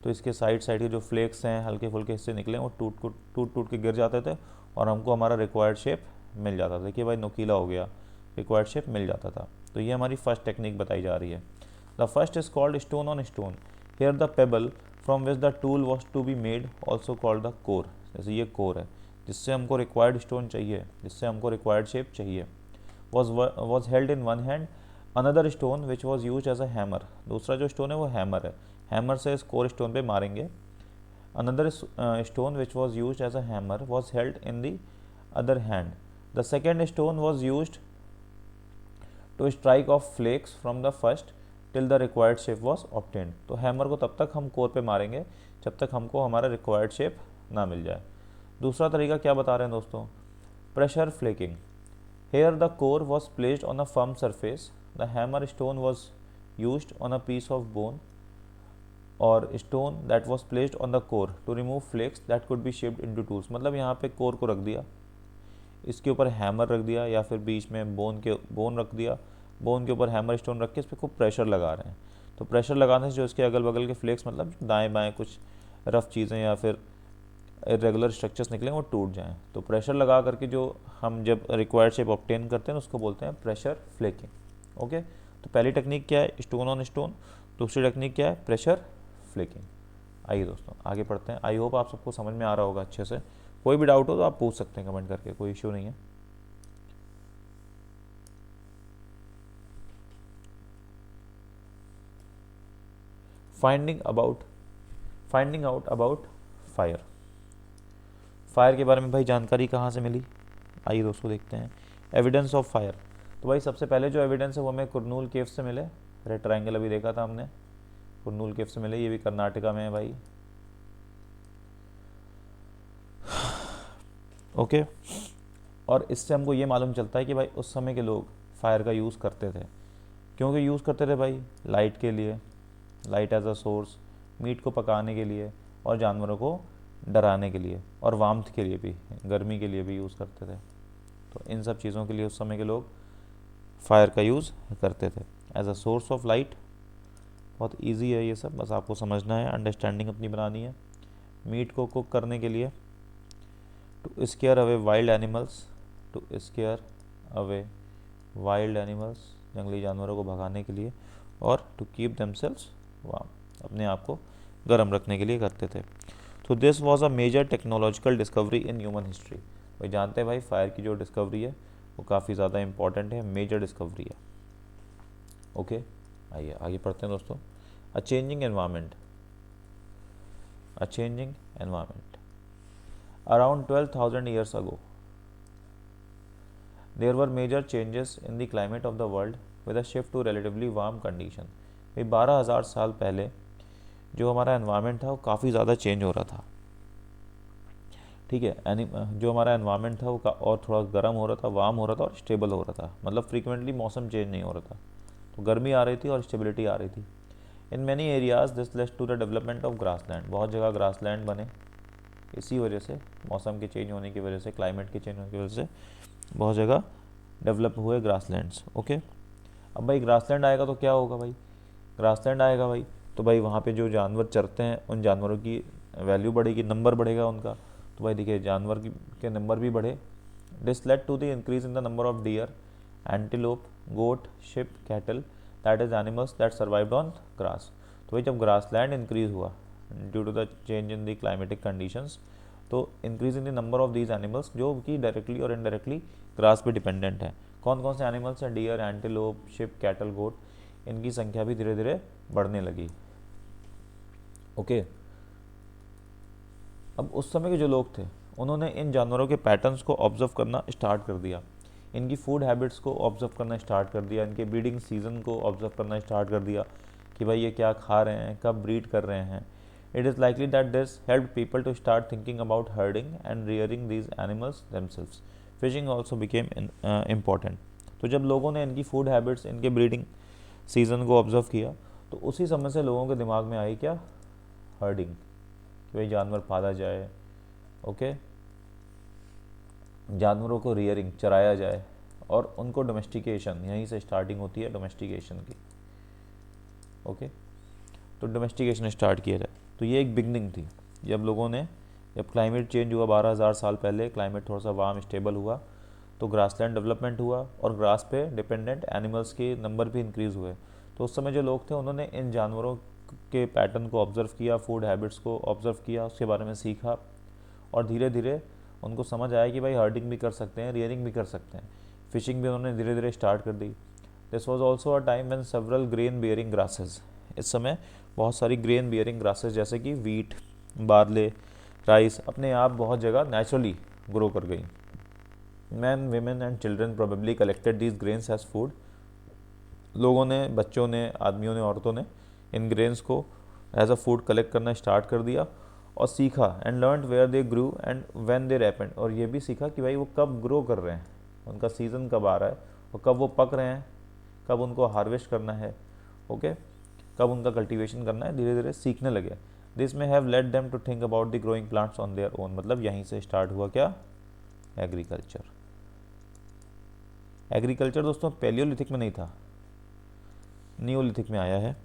A: तो इसके साइड साइड के जो फ्लेक्स हैं, हल्के फुल्के हिस्से निकले, वो टूट के गिर जाते थे, और हमको हमारा रिक्वायर्ड शेप मिल जाता था। देखिए भाई नुकीला हो गया, रिक्वायर्ड शेप मिल जाता था। तो ये हमारी फर्स्ट टेक्निक बताई जा रही है। The first is called stone on stone. Here the pebble from which the tool was to be made also called the core. जैसे ये कोर है जिससे हमको रिक्वायर्ड स्टोन चाहिए, जिससे हमको रिक्वायर्ड शेप चाहिए। Was held in one hand. Another stone which was use as a hammer. दूसरा जो स्टोन है वो हैमर है, हैमर से इस कोर स्टोन पे मारेंगे। Another stone which was use as a hammer was held in the other hand. The second stone was used to strike off flakes from the first till the required shape was obtained. तो hammer को तब तक हम core पे मारेंगे जब तक हमको हमारा रिक्वायर्ड शेप ना मिल जाए। दूसरा तरीका क्या बता रहे हैं दोस्तों? Pressure flaking. Here the core was placed on a firm surface, the hammer stone was used on a piece of bone और stone that was placed on the core to remove flakes that could be shaped into tools. मतलब यहाँ पे core को रख दिया, इसके ऊपर hammer रख दिया, या फिर बीच में बोन रख दिया, बोन के ऊपर हैमर स्टोन रख के इस पर खूब प्रेशर लगा रहे हैं। तो प्रेशर लगाने से जो इसके अगल बगल के फ्लेक्स, मतलब दाएं बाएं कुछ रफ चीज़ें या फिर इरेगुलर स्ट्रक्चर्स निकलें वो टूट जाएं। तो प्रेशर लगा करके जो हम जब रिक्वायर्ड शेप ऑब्टेन करते हैं उसको बोलते हैं प्रेशर फ्लेकिंग। ओके, तो पहली टेक्निक क्या है? Stone on stone. दूसरी टेक्निक क्या है? Pressure flaking. आइए दोस्तों आगे पढ़ते हैं। आई होप आप सबको समझ में आ रहा होगा अच्छे से। कोई भी डाउट हो तो आप पूछ सकते हैं कमेंट करके, कोई इश्यू नहीं है। Finding out about fire. Fire के बारे में भाई जानकारी कहाँ से मिली? आइए दोस्तों देखते हैं। Evidence of fire. तो भाई सबसे पहले जो एविडेंस है वो हमें कुरनूल केव से मिले। रेड ट्रायंगल अभी देखा था हमने, कुरनूल केव से मिले। ये भी कर्नाटका में है भाई। ओके, और इससे हमको ये मालूम चलता है कि भाई उस समय के लोग फायर का यूज़ करते थे। क्योंकि यूज़ करते थे भाई लाइट के लिए, light as a source, meat को पकाने के लिए, और जानवरों को डराने के लिए, और वार्मथ के लिए भी, गर्मी के लिए भी यूज़ करते थे। तो इन सब चीज़ों के लिए उस समय के लोग फायर का यूज़ करते थे as a source of light. बहुत ईजी है ये सब, बस आपको समझना है, अंडरस्टैंडिंग अपनी बनानी है। मीट को कुक करने के लिए, to scare away wild animals, to scare away wild animals, जंगली जानवरों को भगाने के लिए, और टू कीप देमसेल्व्स वार्म, अपने आप को गर्म रखने के लिए करते थे। तो this was a major technological discovery in human history. भाई जानते हैं भाई फायर की जो डिस्कवरी है वो काफ़ी ज़्यादा इंपॉर्टेंट है, मेजर डिस्कवरी है। ओके, आइए आगे पढ़ते हैं दोस्तों। अ changing environment. A changing environment. Around 12,000 years ago, there were major changes in the climate of the world with a shift to relatively warm condition. ये 12,000 साल पहले जो हमारा एनवायरनमेंट था वो काफ़ी ज़्यादा चेंज हो रहा था। ठीक है। जो हमारा एनवायरनमेंट था वो और थोड़ा गर्म हो रहा था, वार्म हो रहा था और स्टेबल हो रहा था, मतलब फ्रीक्वेंटली मौसम चेंज नहीं हो रहा था, तो गर्मी आ रही थी और स्टेबिलिटी आ रही थी। In many areas this led to the development of grassland, बहुत जगह ग्रासलैंड बने इसी वजह से, मौसम के चेंज होने की वजह से, क्लाइमेट के चेंज होने की वजह से बहुत जगह डेवलप हुए ग्रासलैंड्स। ओके, अब भाई ग्रासलैंड आएगा तो क्या होगा भाई, ग्रासलैंड आएगा भाई तो भाई वहाँ पे जो जानवर चरते हैं उन जानवरों की वैल्यू बढ़ेगी, नंबर बढ़ेगा उनका, तो भाई देखिए जानवर के नंबर भी बढ़े। This led to the increase in the number of deer, antelope, goat, sheep, cattle, that is animals that survived on grass. तो भाई जब ग्रासलैंड इंक्रीज हुआ due to the change in the climatic conditions, तो increase in the number of these animals जो कि directly और indirectly grass पे dependent है। कौन कौन से एनिमल्स हैं, डियर, एंटीलोप, शिप, कैटल, गोट, इनकी संख्या भी धीरे धीरे बढ़ने लगी। ओके, अब उस समय के जो लोग थे उन्होंने इन जानवरों के पैटर्न्स को ऑब्जर्व करना स्टार्ट कर दिया, इनकी फूड हैबिट्स को ऑब्जर्व करना स्टार्ट कर दिया, इनके ब्रीडिंग सीजन को ऑब्जर्व करना स्टार्ट कर दिया कि भाई ये क्या खा रहे हैं, कब ब्रीड कर रहे हैं। It is likely that this help people to start thinking about herding and rearing these animals themselves. Fishing also became important. तो जब लोगों ने इनकी फूड हैबिट्स, इनके ब्रीडिंग सीजन को ऑब्जर्व किया, तो उसी समय से लोगों के दिमाग में आई क्या, हर्डिंग, कि भाई जानवर पाला जाए। ओके, जानवरों को रियरिंग, चराया जाए, और उनको डोमेस्टिकेशन, यहीं से स्टार्टिंग होती है डोमेस्टिकेशन की। ओके, तो डोमेस्टिकेशन स्टार्ट किया जाए, तो ये एक बिगनिंग थी। जब लोगों ने, जब क्लाइमेट चेंज हुआ 12,000 साल पहले, क्लाइमेट थोड़ा सा वार्म स्टेबल हुआ, तो ग्रासलैंड डेवलपमेंट हुआ और ग्रास पे डिपेंडेंट एनिमल्स के नंबर भी इंक्रीज़ हुए। तो उस समय जो लोग थे उन्होंने इन जानवरों के पैटर्न को ऑब्ज़र्व किया, फूड हैबिट्स को ऑब्ज़र्व किया, उसके बारे में सीखा, और धीरे धीरे उनको समझ आया कि भाई हर्डिंग भी कर सकते हैं, रियरिंग भी कर सकते हैं, फिशिंग भी उन्होंने धीरे धीरे स्टार्ट कर दी। This was also a time when several grain bearing grasses, इस समय बहुत सारी ग्रेन बियरिंग ग्रासेस जैसे कि वीट, बार्ले, राइस अपने आप बहुत जगह नेचुरली ग्रो कर गई। Man, women and children probably collected these grains as food, लोगों ने, बच्चों ने, आदमियों ने, औरतों ने इन ग्रेन्स को एज अ फूड कलेक्ट करना स्टार्ट कर दिया और सीखा, and learn where they grew and when they ripened, और ये भी सीखा कि भाई वो कब ग्रो कर रहे हैं, उनका सीज़न कब आ रहा है, और कब वो पक रहे हैं, कब उनको हार्वेस्ट करना है, ओके, कब उनका कल्टीवेशन करना है, धीरे धीरे सीखने लगे। This may have led them to think about the growing plants on their own, मतलब यहीं से स्टार्ट हुआ क्या, एग्रीकल्चर। एग्रीकल्चर दोस्तों पैलियोलिथिक में नहीं था, नियोलिथिक में आया है,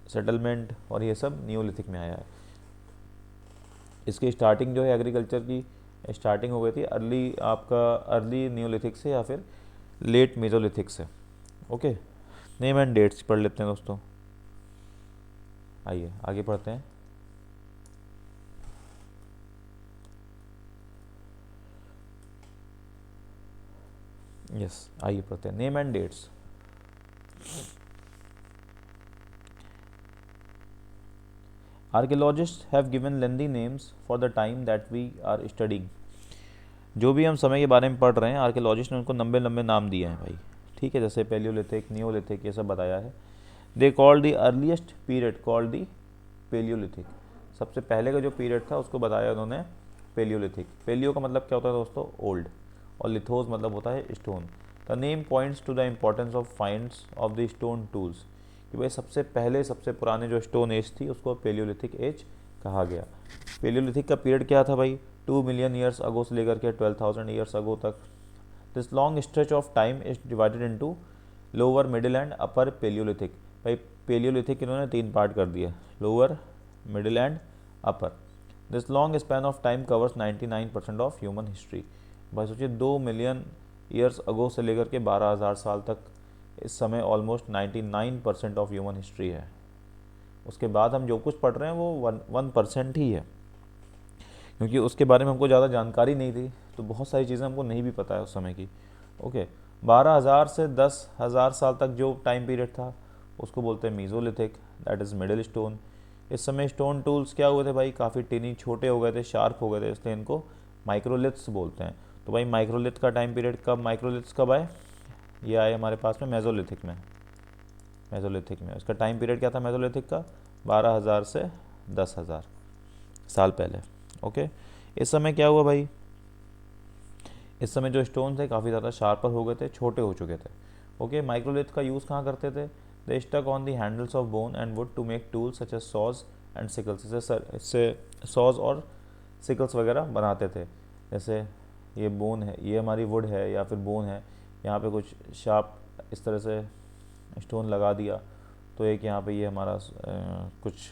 A: सेटलमेंट और ये सब नियोलिथिक में आया है। इसकी स्टार्टिंग जो है एग्रीकल्चर की स्टार्टिंग हो गई थी अर्ली नियोलिथिक से या फिर लेट मेजोलिथिक से। ओके, नेम एंड डेट्स पढ़ लेते हैं दोस्तों, आइए आगे पढ़ते हैं। यस, आइए पढ़ते हैं name and dates. Archaeologist have given lengthy names for the time that we are studying, जो भी हम समय के बारे में पढ़ रहे हैं आर्कियोलॉजिस्ट ने उनको लंबे लंबे नाम दिए हैं भाई, ठीक है, जैसे पैलियोलिथिक, नियोलिथिक, ये सब बताया है। They called the earliest period called the Palaeolithic, सबसे पहले का जो पीरियड था उसको बताया उन्होंने पैलियोलिथिक। पैलियो का मतलब क्या होता है दोस्तों, ओल्ड, और लिथोस मतलब होता है stone. The name points to the importance of finds of the stone tools, कि भाई सबसे पहले, सबसे पुराने जो स्टोन एज थी उसको पैलियोलिथिक एज कहा गया। पैलियोलिथिक का पीरियड क्या था भाई, 2 मिलियन ईयर्स अगो से लेकर के 12,000 ईयर्स अगो तक। This long stretch of time is divided into lower, middle and upper Palaeolithic. भाई पैलियोलिथिक इन्होंने 3 पार्ट कर दिया, lower, middle and upper. This long span of time covers 99% of human history. भाई सोचिए 2 मिलियन ईयर्स अगो से लेकर के 12,000 साल तक, इस समय ऑलमोस्ट 99% ऑफ ह्यूमन हिस्ट्री है। उसके बाद हम जो कुछ पढ़ रहे हैं वो 1% ही है, क्योंकि उसके बारे में हमको ज़्यादा जानकारी नहीं थी, तो बहुत सारी चीज़ें हमको नहीं भी पता है उस समय की। ओके, 12,000 से 10,000 साल तक जो टाइम पीरियड था उसको बोलते हैं mesolithic, that is middle stone. इस समय स्टोन टूल्स क्या हुए थे भाई, काफ़ी टिनी, छोटे हो गए थे, शार्प हो गए थे, इसलिए इनको माइक्रोलिथ्स बोलते हैं। तो भाई माइक्रोलिथ का टाइम पीरियड कब, माइक्रोलिथ्स कब आए, ये आए हमारे पास में मेजोलिथिक में। मेजोलिथिक में इसका टाइम पीरियड क्या था मेजोलिथिक का, 12,000 से 10,000 साल पहले। ओके, इस समय क्या हुआ भाई, इस समय जो स्टोन थे काफ़ी ज़्यादा शार्पर हो गए थे, छोटे हो चुके थे। ओके, माइक्रोलिथ का यूज़ कहाँ करते थे, they stuck on the handles of bone and wood to make tools such as saws and sickles. इससे सॉज और सिकल्स वगैरह बनाते थे। जैसे ये बोन है, ये हमारी वुड है या फिर बोन है, यहाँ पे कुछ शार्प इस तरह से स्टोन लगा दिया तो एक यहाँ पे ये हमारा कुछ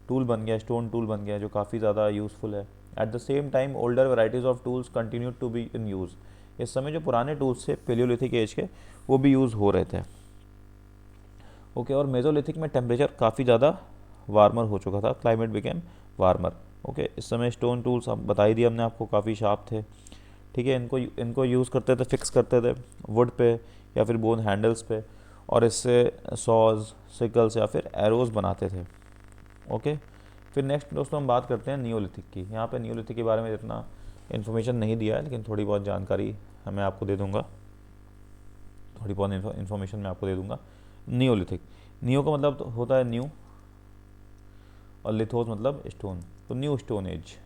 A: टूल बन गया, स्टोन टूल बन गया जो काफ़ी ज़्यादा यूज़फुल है। At the same time older varieties of tools continue to be in use. इस समय जो पुराने टूल्स थे पेलियोलिथिक एज के वो भी यूज़ हो रहे थे। ओके, और मेजोलिथिक में टेम्परेचर काफ़ी ज़्यादा वार्मर हो चुका था, क्लाइमेट बिकेम वार्मर। ओके, इस समय स्टोन टूल्स अब बता ही दिया हमने आपको, काफ़ी शार्प थे। ठीक है, इनको यूज़ करते थे, फिक्स करते थे वुड पे या फिर बोन हैंडल्स पे, और इससे सॉज, सिकल्स या फिर एरोज बनाते थे। ओके, फिर नेक्स्ट दोस्तों हम बात करते हैं नियोलिथिक की। यहाँ पे नियोलिथिक के बारे में इतना इन्फॉर्मेशन नहीं दिया है, लेकिन थोड़ी बहुत जानकारी मैं आपको दे दूँगा, थोड़ी बहुत इन्फॉर्मेशन मैं आपको दे दूँगा। नियोलिथिक, नियो का मतलब होता है न्यू और लिथोस मतलब स्टोन, तो new stone age.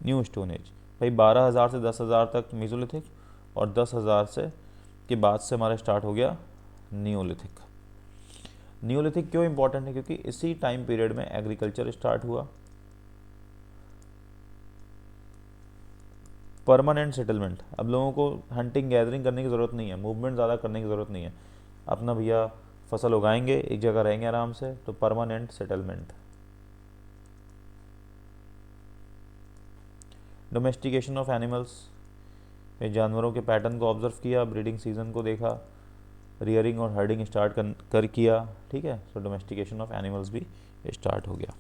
A: New stone age भाई 12,000 से 10,000 तक मेसोलिथिक, और 10,000 से के बाद से हमारा स्टार्ट हो गया नियोलिथिक। नियोलिथिक क्यों इंपॉर्टेंट है, क्योंकि इसी टाइम पीरियड में एग्रीकल्चर स्टार्ट हुआ, परमानेंट सेटलमेंट। अब लोगों को हंटिंग गैदरिंग करने की ज़रूरत नहीं है, मूवमेंट ज़्यादा करने की ज़रूरत नहीं है, अपना भैया फसल उगाएंगे, एक जगह रहेंगे आराम से, तो permanent settlement. Domestication of animals, जानवरों के पैटर्न को ऑब्जर्व किया, ब्रीडिंग सीजन को देखा, रियरिंग और हर्डिंग स्टार्ट कर किया। ठीक है, तो डोमेस्टिकेशन ऑफ एनिमल्स भी स्टार्ट हो गया।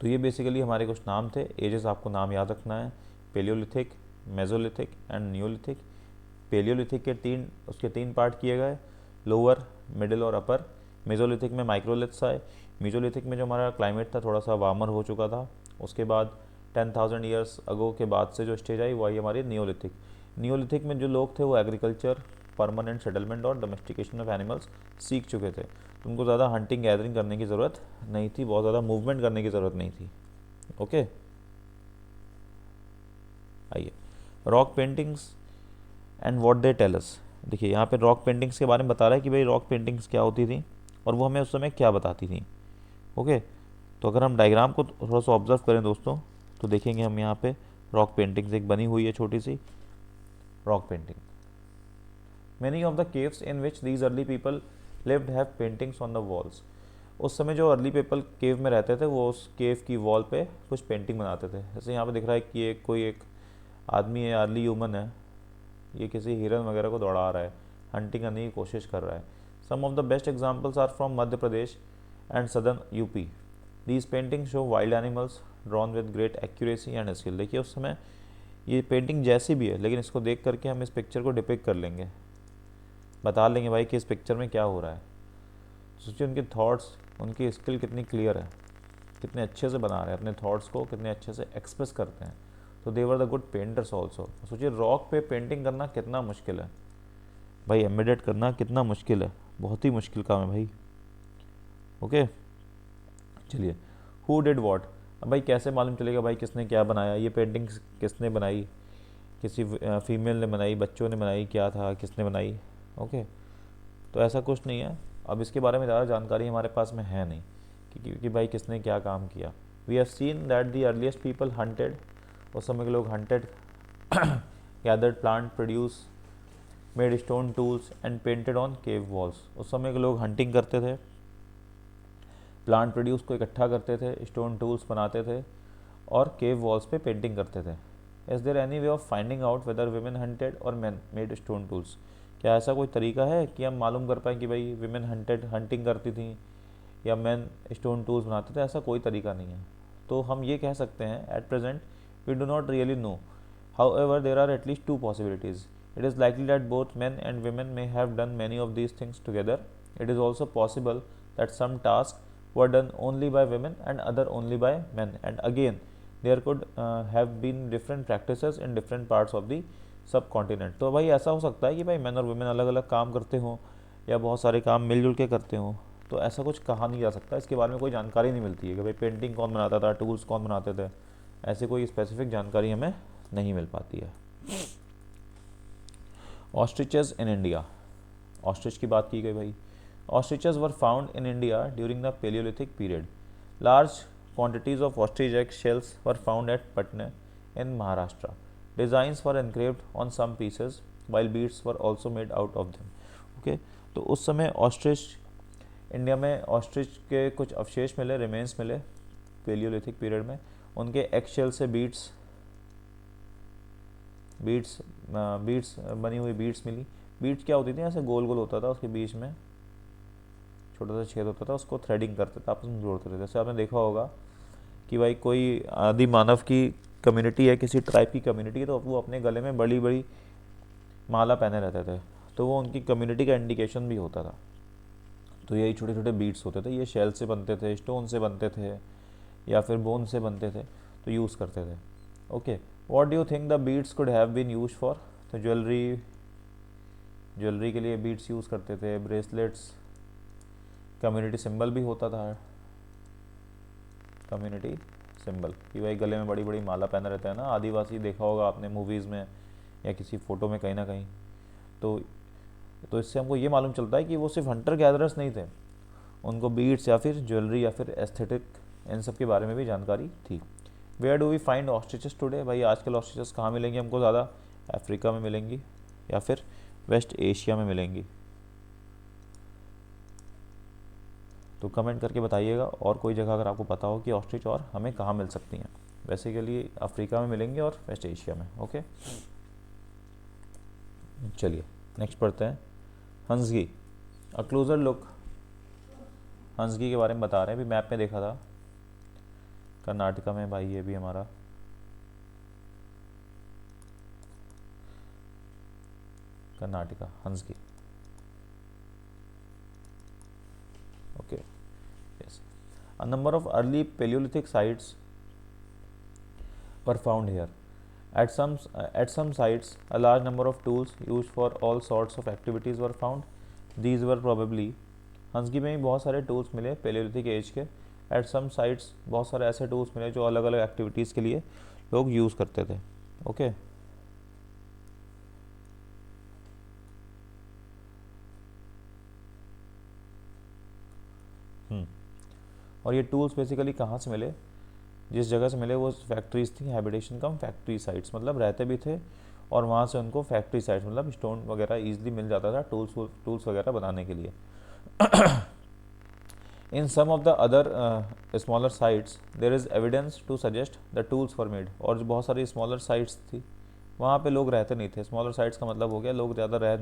A: तो ये बेसिकली हमारे कुछ नाम थे, एजेस आपको नाम याद रखना है, palaeolithic, mesolithic and neolithic. Palaeolithic के उसके तीन पार्ट किए गए, लोअर, मिडिल और अपर। मेजोलिथिक में माइक्रोलिथ्स आए। मेजोलिथिक में जो हमारा क्लाइमेट था थोड़ा सा वार्मर हो चुका था। उसके बाद 10,000 ईयर्स अगो के बाद से जो स्टेज आई वही हमारी नियोलिथिक। नियोलिथिक में जो लोग थे वो एग्रीकल्चर, परमानेंट सेटलमेंट और डोमेस्टिकेशन ऑफ एनिमल्स सीख चुके थे, तो उनको ज़्यादा हंटिंग गैदरिंग करने की ज़रूरत नहीं थी, बहुत ज़्यादा मूवमेंट करने की ज़रूरत नहीं थी। ओके, आइए rock paintings and what they tell us. देखिए यहाँ पे रॉक पेंटिंग्स के बारे में बता रहा है कि भाई रॉक पेंटिंग्स क्या होती थी और वो हमें उस समय क्या बताती थी। ओके, तो अगर हम डायग्राम को थोड़ा सा ऑब्जर्व करें दोस्तों, तो देखेंगे हम यहाँ पे रॉक पेंटिंग्स एक बनी हुई है, छोटी सी rock painting. Many of the caves in which these early people lived have paintings on the walls. उस समय जो अर्ली पीपल केव में रहते थे वो उस केव की वॉल पे कुछ पेंटिंग बनाते थे। जैसे यहाँ पे दिख रहा है कि कोई एक आदमी है, अर्ली ह्यूमन है, ये किसी हिरन वगैरह को दौड़ा रहा है, हंटिंग करने की कोशिश कर रहा है। Some of the best examples are from Madhya Pradesh and southern UP. These painting show wild animals drawn with great accuracy and skill. देखिए उस समय ये पेंटिंग जैसी भी है, लेकिन इसको देख करके हम इस पिक्चर को डिपिक्ट कर लेंगे, बता लेंगे भाई कि इस पिक्चर में क्या हो रहा है। सोचिए उनके थॉट्स, उनकी स्किल कितनी क्लियर है, कितने अच्छे से बना रहे हैं अपने थॉट्स को, कितने अच्छे से एक्सप्रेस करते हैं। तो they were the good painters also. सोचिए रॉक पे पेंटिंग करना कितना मुश्किल है भाई, इमिटेट करना कितना मुश्किल है, बहुत ही मुश्किल काम है भाई। ओके, चलिए हु डिड वॉट। अब भाई कैसे मालूम चलेगा भाई किसने क्या बनाया, ये पेंटिंग किसने बनाई, किसी फीमेल ने बनाई, बच्चों ने बनाई, क्या था, किसने बनाई। ओके, तो ऐसा कुछ नहीं है। अब इसके बारे में ज़्यादा जानकारी हमारे पास में है नहीं कि भाई किसने क्या काम किया। We have seen that the earliest people hunted, उस समय के लोग hunted, gathered plant, produce, made stone tools and painted on cave walls. उस समय के लोग हंटिंग करते थे, प्लांट प्रोड्यूस को इकट्ठा करते थे, स्टोन टूल्स बनाते थे और केव वॉल्स पे पेंटिंग करते थे। Is there any way of finding out whether women hunted और मैन मेड स्टोन टूल्स। क्या ऐसा कोई तरीका है कि हम मालूम कर पाएँ कि भाई विमेन हंटिंग करती थी या मैन स्टोन टूल्स बनाते थे? ऐसा कोई तरीका नहीं है। तो हम ये कह सकते हैं at present we do not really know, however there are at least two possibilities. It is likely that both men and women may have done many of these things together. It is also possible that some tasks were done only by women and other only by men, and again there could have been different practices in different parts of the subcontinent. तो भाई ऐसा हो सकता है कि भाई man और women अलग अलग काम करते हों या बहुत सारे काम मिलजुल के करते हों, तो ऐसा कुछ कहा नहीं जा सकता, इसके बारे में कोई जानकारी नहीं मिलती है कि भाई पेंटिंग कौन बनाता था, टूल्स कौन बनाते थे, ऐसे कोई स्पेसिफिक जानकारी हमें नहीं मिल पाती है। ऑस्ट्रिचेस इन इंडिया, ऑस्ट्रिच की बात की गई भाई। Ostriches were found in India during the palaeolithic period. Large quantities of ostrich egg shells were found at Patna in Maharashtra. Designs were engraved on some pieces, while beads were also made out of them. Okay, तो उस समय ostrich, India में ostrich के कुछ अवशेष मिले, remains मिले palaeolithic period में। उनके एग शेल से बीड्स बनी हुई बीड्स मिली। बीड्स क्या होती थी, ऐसे गोल गोल होता था, उसके बीच में छोटा सा छेद होता था, उसको थ्रेडिंग करते थे, आपस में जोड़ते थे। जैसे आपने देखा होगा कि भाई कोई आदि मानव की कम्युनिटी है, किसी ट्राइब की कम्युनिटी है, तो वो अपने गले में बड़ी बड़ी माला पहने रहते थे, तो वो उनकी कम्युनिटी का इंडिकेशन भी होता था। तो यही छोटे छोटे बीड्स होते थे, ये शेल से बनते थे, स्टोन से बनते थे, या फिर बोन से बनते थे, तो यूज़ करते थे। Okay, what do you think the beads could have been use for? तो ज्वेलरी के लिए बीड्स यूज़ करते थे, ब्रेसलेट्स, कम्युनिटी सिंबल भी होता था, कम्युनिटी सिंबल कि भाई गले में बड़ी बड़ी माला पहने रहते हैं ना आदिवासी, देखा होगा आपने मूवीज़ में या किसी फ़ोटो में कहीं ना कहीं। तो इससे हमको ये मालूम चलता है कि वो सिर्फ हंटर गैदरर्स नहीं थे, उनको बीड्स या फिर ज्वेलरी या फिर एस्थेटिक इन सब के बारे में भी जानकारी थी। Where do we find ostriches today? भाई आजकल ऑस्ट्रिचेस कहाँ मिलेंगी हमको ज़्यादा? अफ्रीका में मिलेंगी या फिर वेस्ट एशिया में मिलेंगी? तो कमेंट करके बताइएगा, और कोई जगह अगर आपको पता हो कि ऑस्ट्रिच और हमें कहाँ मिल सकती हैं। वैसे के लिए अफ्रीका में मिलेंगे और वेस्ट एशिया में। ओके, चलिए नेक्स्ट पढ़ते हैं। हंसगी, अ क्लोजर लुक। हंसगी के बारे में बता रहे हैं, अभी मैप में देखा था, कर्नाटका में भाई, ये भी हमारा Karnataka, हंसगी। Okay, yes. A number of early Paleolithic sites were found here. At some sites, a large number of tools used for all sorts of activities were found. These were probably, हंसगी में भी बहुत सारे टूल्स मिले palaeolithic as के। At some sites बहुत सारे ऐसे tools मिले जो अलग अलग एक्टिविटीज़ के लिए लोग यूज़ करते थे। ओके, और ये टूल्स बेसिकली कहाँ से मिले? जिस जगह से मिले वो फैक्ट्रीज थी, हैबिटेशन कम फैक्ट्री साइट्स, मतलब रहते भी थे और वहाँ से उनको फैक्ट्री साइट्स मतलब स्टोन वगैरह ईजिली मिल जाता था टूल्स वगैरह बनाने के लिए। In some of the other smaller sites there is evidence to suggest the tools for made. और जो बहुत सारी स्मॉलर साइट्स थी वहाँ पे लोग रहते नहीं थे। स्मॉलर साइट्स का मतलब हो गया लोग ज़्यादा रह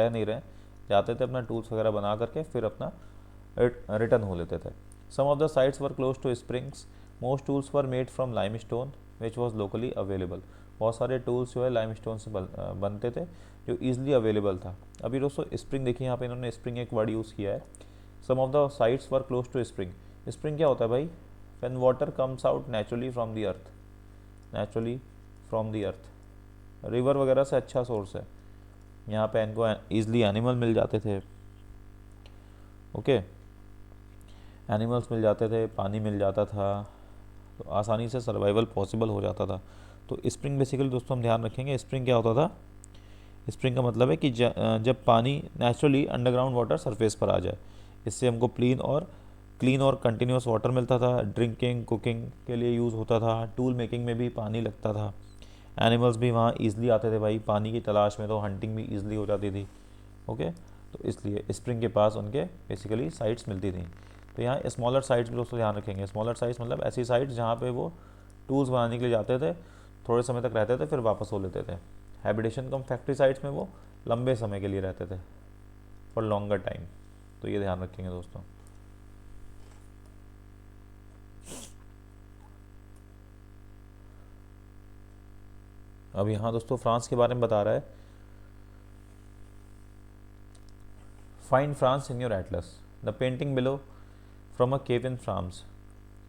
A: नहीं रहे, जाते थे अपना टूल्स वगैरह बना करके फिर अपना रिटर्न हो लेते थे। Some of the sites were close to springs. Most tools were made from limestone which was locally available. बहुत सारे टूल्स जो है लाइम स्टोन से बनते थे जो ईजिली अवेलेबल था। अभी दोस्तों स्प्रिंग देखिए, यहाँ पे इन्होंने स्प्रिंग एक वर्ड यूज़ किया है। Some of the sites were close to spring. Spring क्या होता है भाई? When water comes out naturally from the earth, naturally from the earth. River वगैरह से अच्छा सोर्स है। यहाँ पे इनको ईजिली एनिमल मिल जाते थे। ओके, एनिमल्स मिल जाते थे, पानी मिल जाता था, तो आसानी से सर्वाइवल पॉसिबल हो जाता था। तो स्प्रिंग बेसिकली दोस्तों हम ध्यान रखेंगे, स्प्रिंग क्या होता था? स्प्रिंग का मतलब है कि जब पानी नेचुरली अंडरग्राउंड वाटर सरफेस पर आ जाए, इससे हमको क्लीन और कंटिन्यूस वाटर मिलता था। ड्रिंकिंग, कुकिंग के लिए यूज़ होता था। टूल मेकिंग में भी पानी लगता था। एनिमल्स भी वहाँ ईजिली आते थे भाई पानी की तलाश में, तो हंटिंग भी ईजिली हो जाती थी। ओके, तो इसलिए स्प्रिंग के पास उनके बेसिकली साइट्स मिलती थी। तो यहाँ स्मॉलर साइट्स भी दोस्तों ध्यान रखेंगे। स्मॉलर साइट्स मतलब ऐसी साइट्स जहाँ पे वो टूल्स बनाने के लिए जाते थे, थोड़े समय तक रहते थे, फिर वापस हो लेते थे। हैबिटेशन कम फैक्ट्री साइट्स में वो लंबे समय के लिए रहते थे, फॉर लॉन्गर टाइम। तो ये ध्यान रखेंगे दोस्तों। अब यहाँ दोस्तों फ्रांस के बारे में बता रहा है। Find France in your Atlas, the painting below from a cave in France.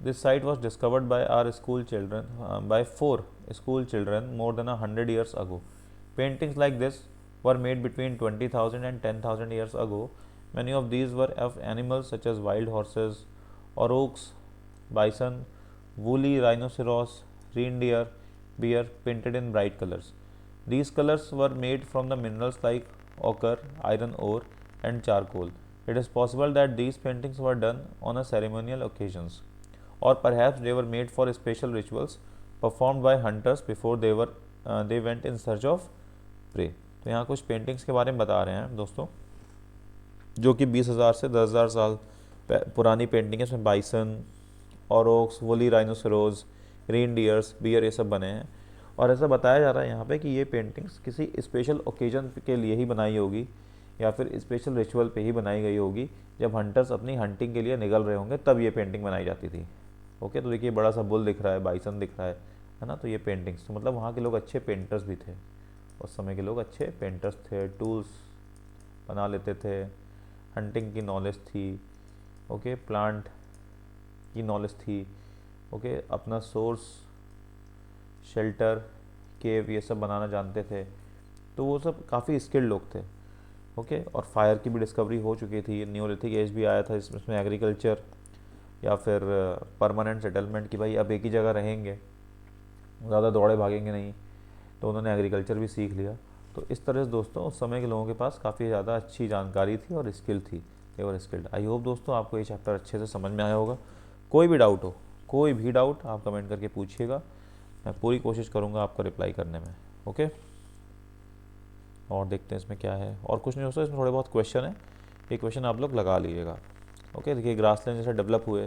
A: This site was discovered by our school children, by 4 school children more than 100 years ago. Paintings like this were made between 20,000 and 10,000 years ago Many of these were of animals such as wild horses, aurochs, bison, woolly rhinoceros, reindeer, bear painted in bright colors. These colors were made from the minerals like ochre, iron ore, and charcoal. It is possible that these paintings were done on a ceremonial occasions, or perhaps they were made for special rituals performed by hunters before they went in search of prey. तो यहाँ कुछ paintings के बारे में बता रहे हैं दोस्तों, जो कि 20,000 से 10,000 साल पुरानी पेंटिंग है। इसमें बाइसन, ऑरोक्स, वोली राइनोसरोज, रेनडियर्स, बियर, ये सब बने हैं। और ऐसा बताया जा रहा है यहाँ पे कि ये पेंटिंग्स किसी स्पेशल ओकेजन के लिए ही बनाई होगी, या फिर स्पेशल रिचुअल पे ही बनाई गई होगी, जब हंटर्स अपनी हंटिंग के लिए निकल रहे होंगे तब ये पेंटिंग बनाई जाती थी। ओके, तो देखिए बड़ा सा बुल दिख रहा है, बाइसन दिख रहा है ना। तो ये पेंटिंग्स, तो मतलब वहाँ के लोग अच्छे पेंटर्स भी थे, उस समय के लोग अच्छे पेंटर्स थे, टूल्स बना लेते थे, हंटिंग की नॉलेज थी, ओके, प्लांट की नॉलेज थी, ओके, अपना सोर्स, शेल्टर, केव, ये सब बनाना जानते थे। तो वो सब काफ़ी स्किल्ड लोग थे। ओके, और फायर की भी डिस्कवरी हो चुकी थी, न्यूलिथिक एज भी आया था, इसमें एग्रीकल्चर या फिर परमानेंट सेटलमेंट की भाई अब एक ही जगह रहेंगे, ज़्यादा दौड़े भागेंगे नहीं, तो उन्होंने एग्रीकल्चर भी सीख लिया। तो इस तरह से दोस्तों उस समय के लोगों के पास काफ़ी ज़्यादा अच्छी जानकारी थी और स्किल थी, देवर स्किल्ड। आई होप दोस्तों आपको ये चैप्टर अच्छे से समझ में आया होगा। कोई भी डाउट हो, कोई भी डाउट आप कमेंट करके पूछिएगा, मैं पूरी कोशिश करूँगा आपको रिप्लाई करने में। ओके, और देखते हैं इसमें क्या है। और कुछ नहीं दोस्तों, इसमें थोड़े बहुत क्वेश्चन है, ये क्वेश्चन आप लोग लगा लीजिएगा। ओके, देखिए ग्रासलैंड जैसे डेवलप हुए,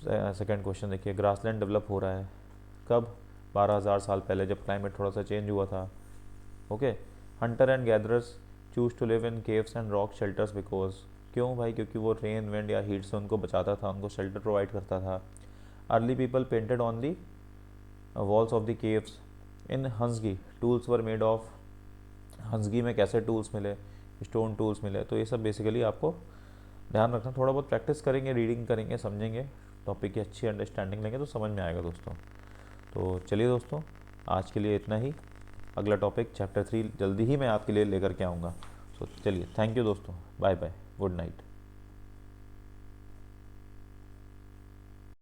A: सेकंड क्वेश्चन देखिए, ग्रासलैंड डेवलप हो रहा है कब? 12,000 साल पहले, जब क्लाइमेट थोड़ा सा चेंज हुआ था। Okay, hunter and gatherers choose to live in caves and rock shelters because, क्यों भाई? क्योंकि वो रेन, विंड या हीट से उनको बचाता था, उनको शेल्टर प्रोवाइड करता था। Early people painted on the walls of the caves in Hunsgi, tools were made of, Hunsgi में कैसे टूल्स मिले, स्टोन टूल्स मिले। तो ये सब बेसिकली आपको ध्यान रखना, थोड़ा बहुत प्रैक्टिस करेंगे, रीडिंग करेंगे, समझेंगे, टॉपिक की अच्छी अंडरस्टैंडिंग लेंगे तो समझ में आएगा दोस्तों। तो चलिए दोस्तों, आज के लिए इतना ही। अगला टॉपिक चैप्टर 3 जल्दी ही मैं आपके लिए लेकर के आऊँगा। सो चलिए, थैंक यू दोस्तों, बाय बाय, गुड नाइट।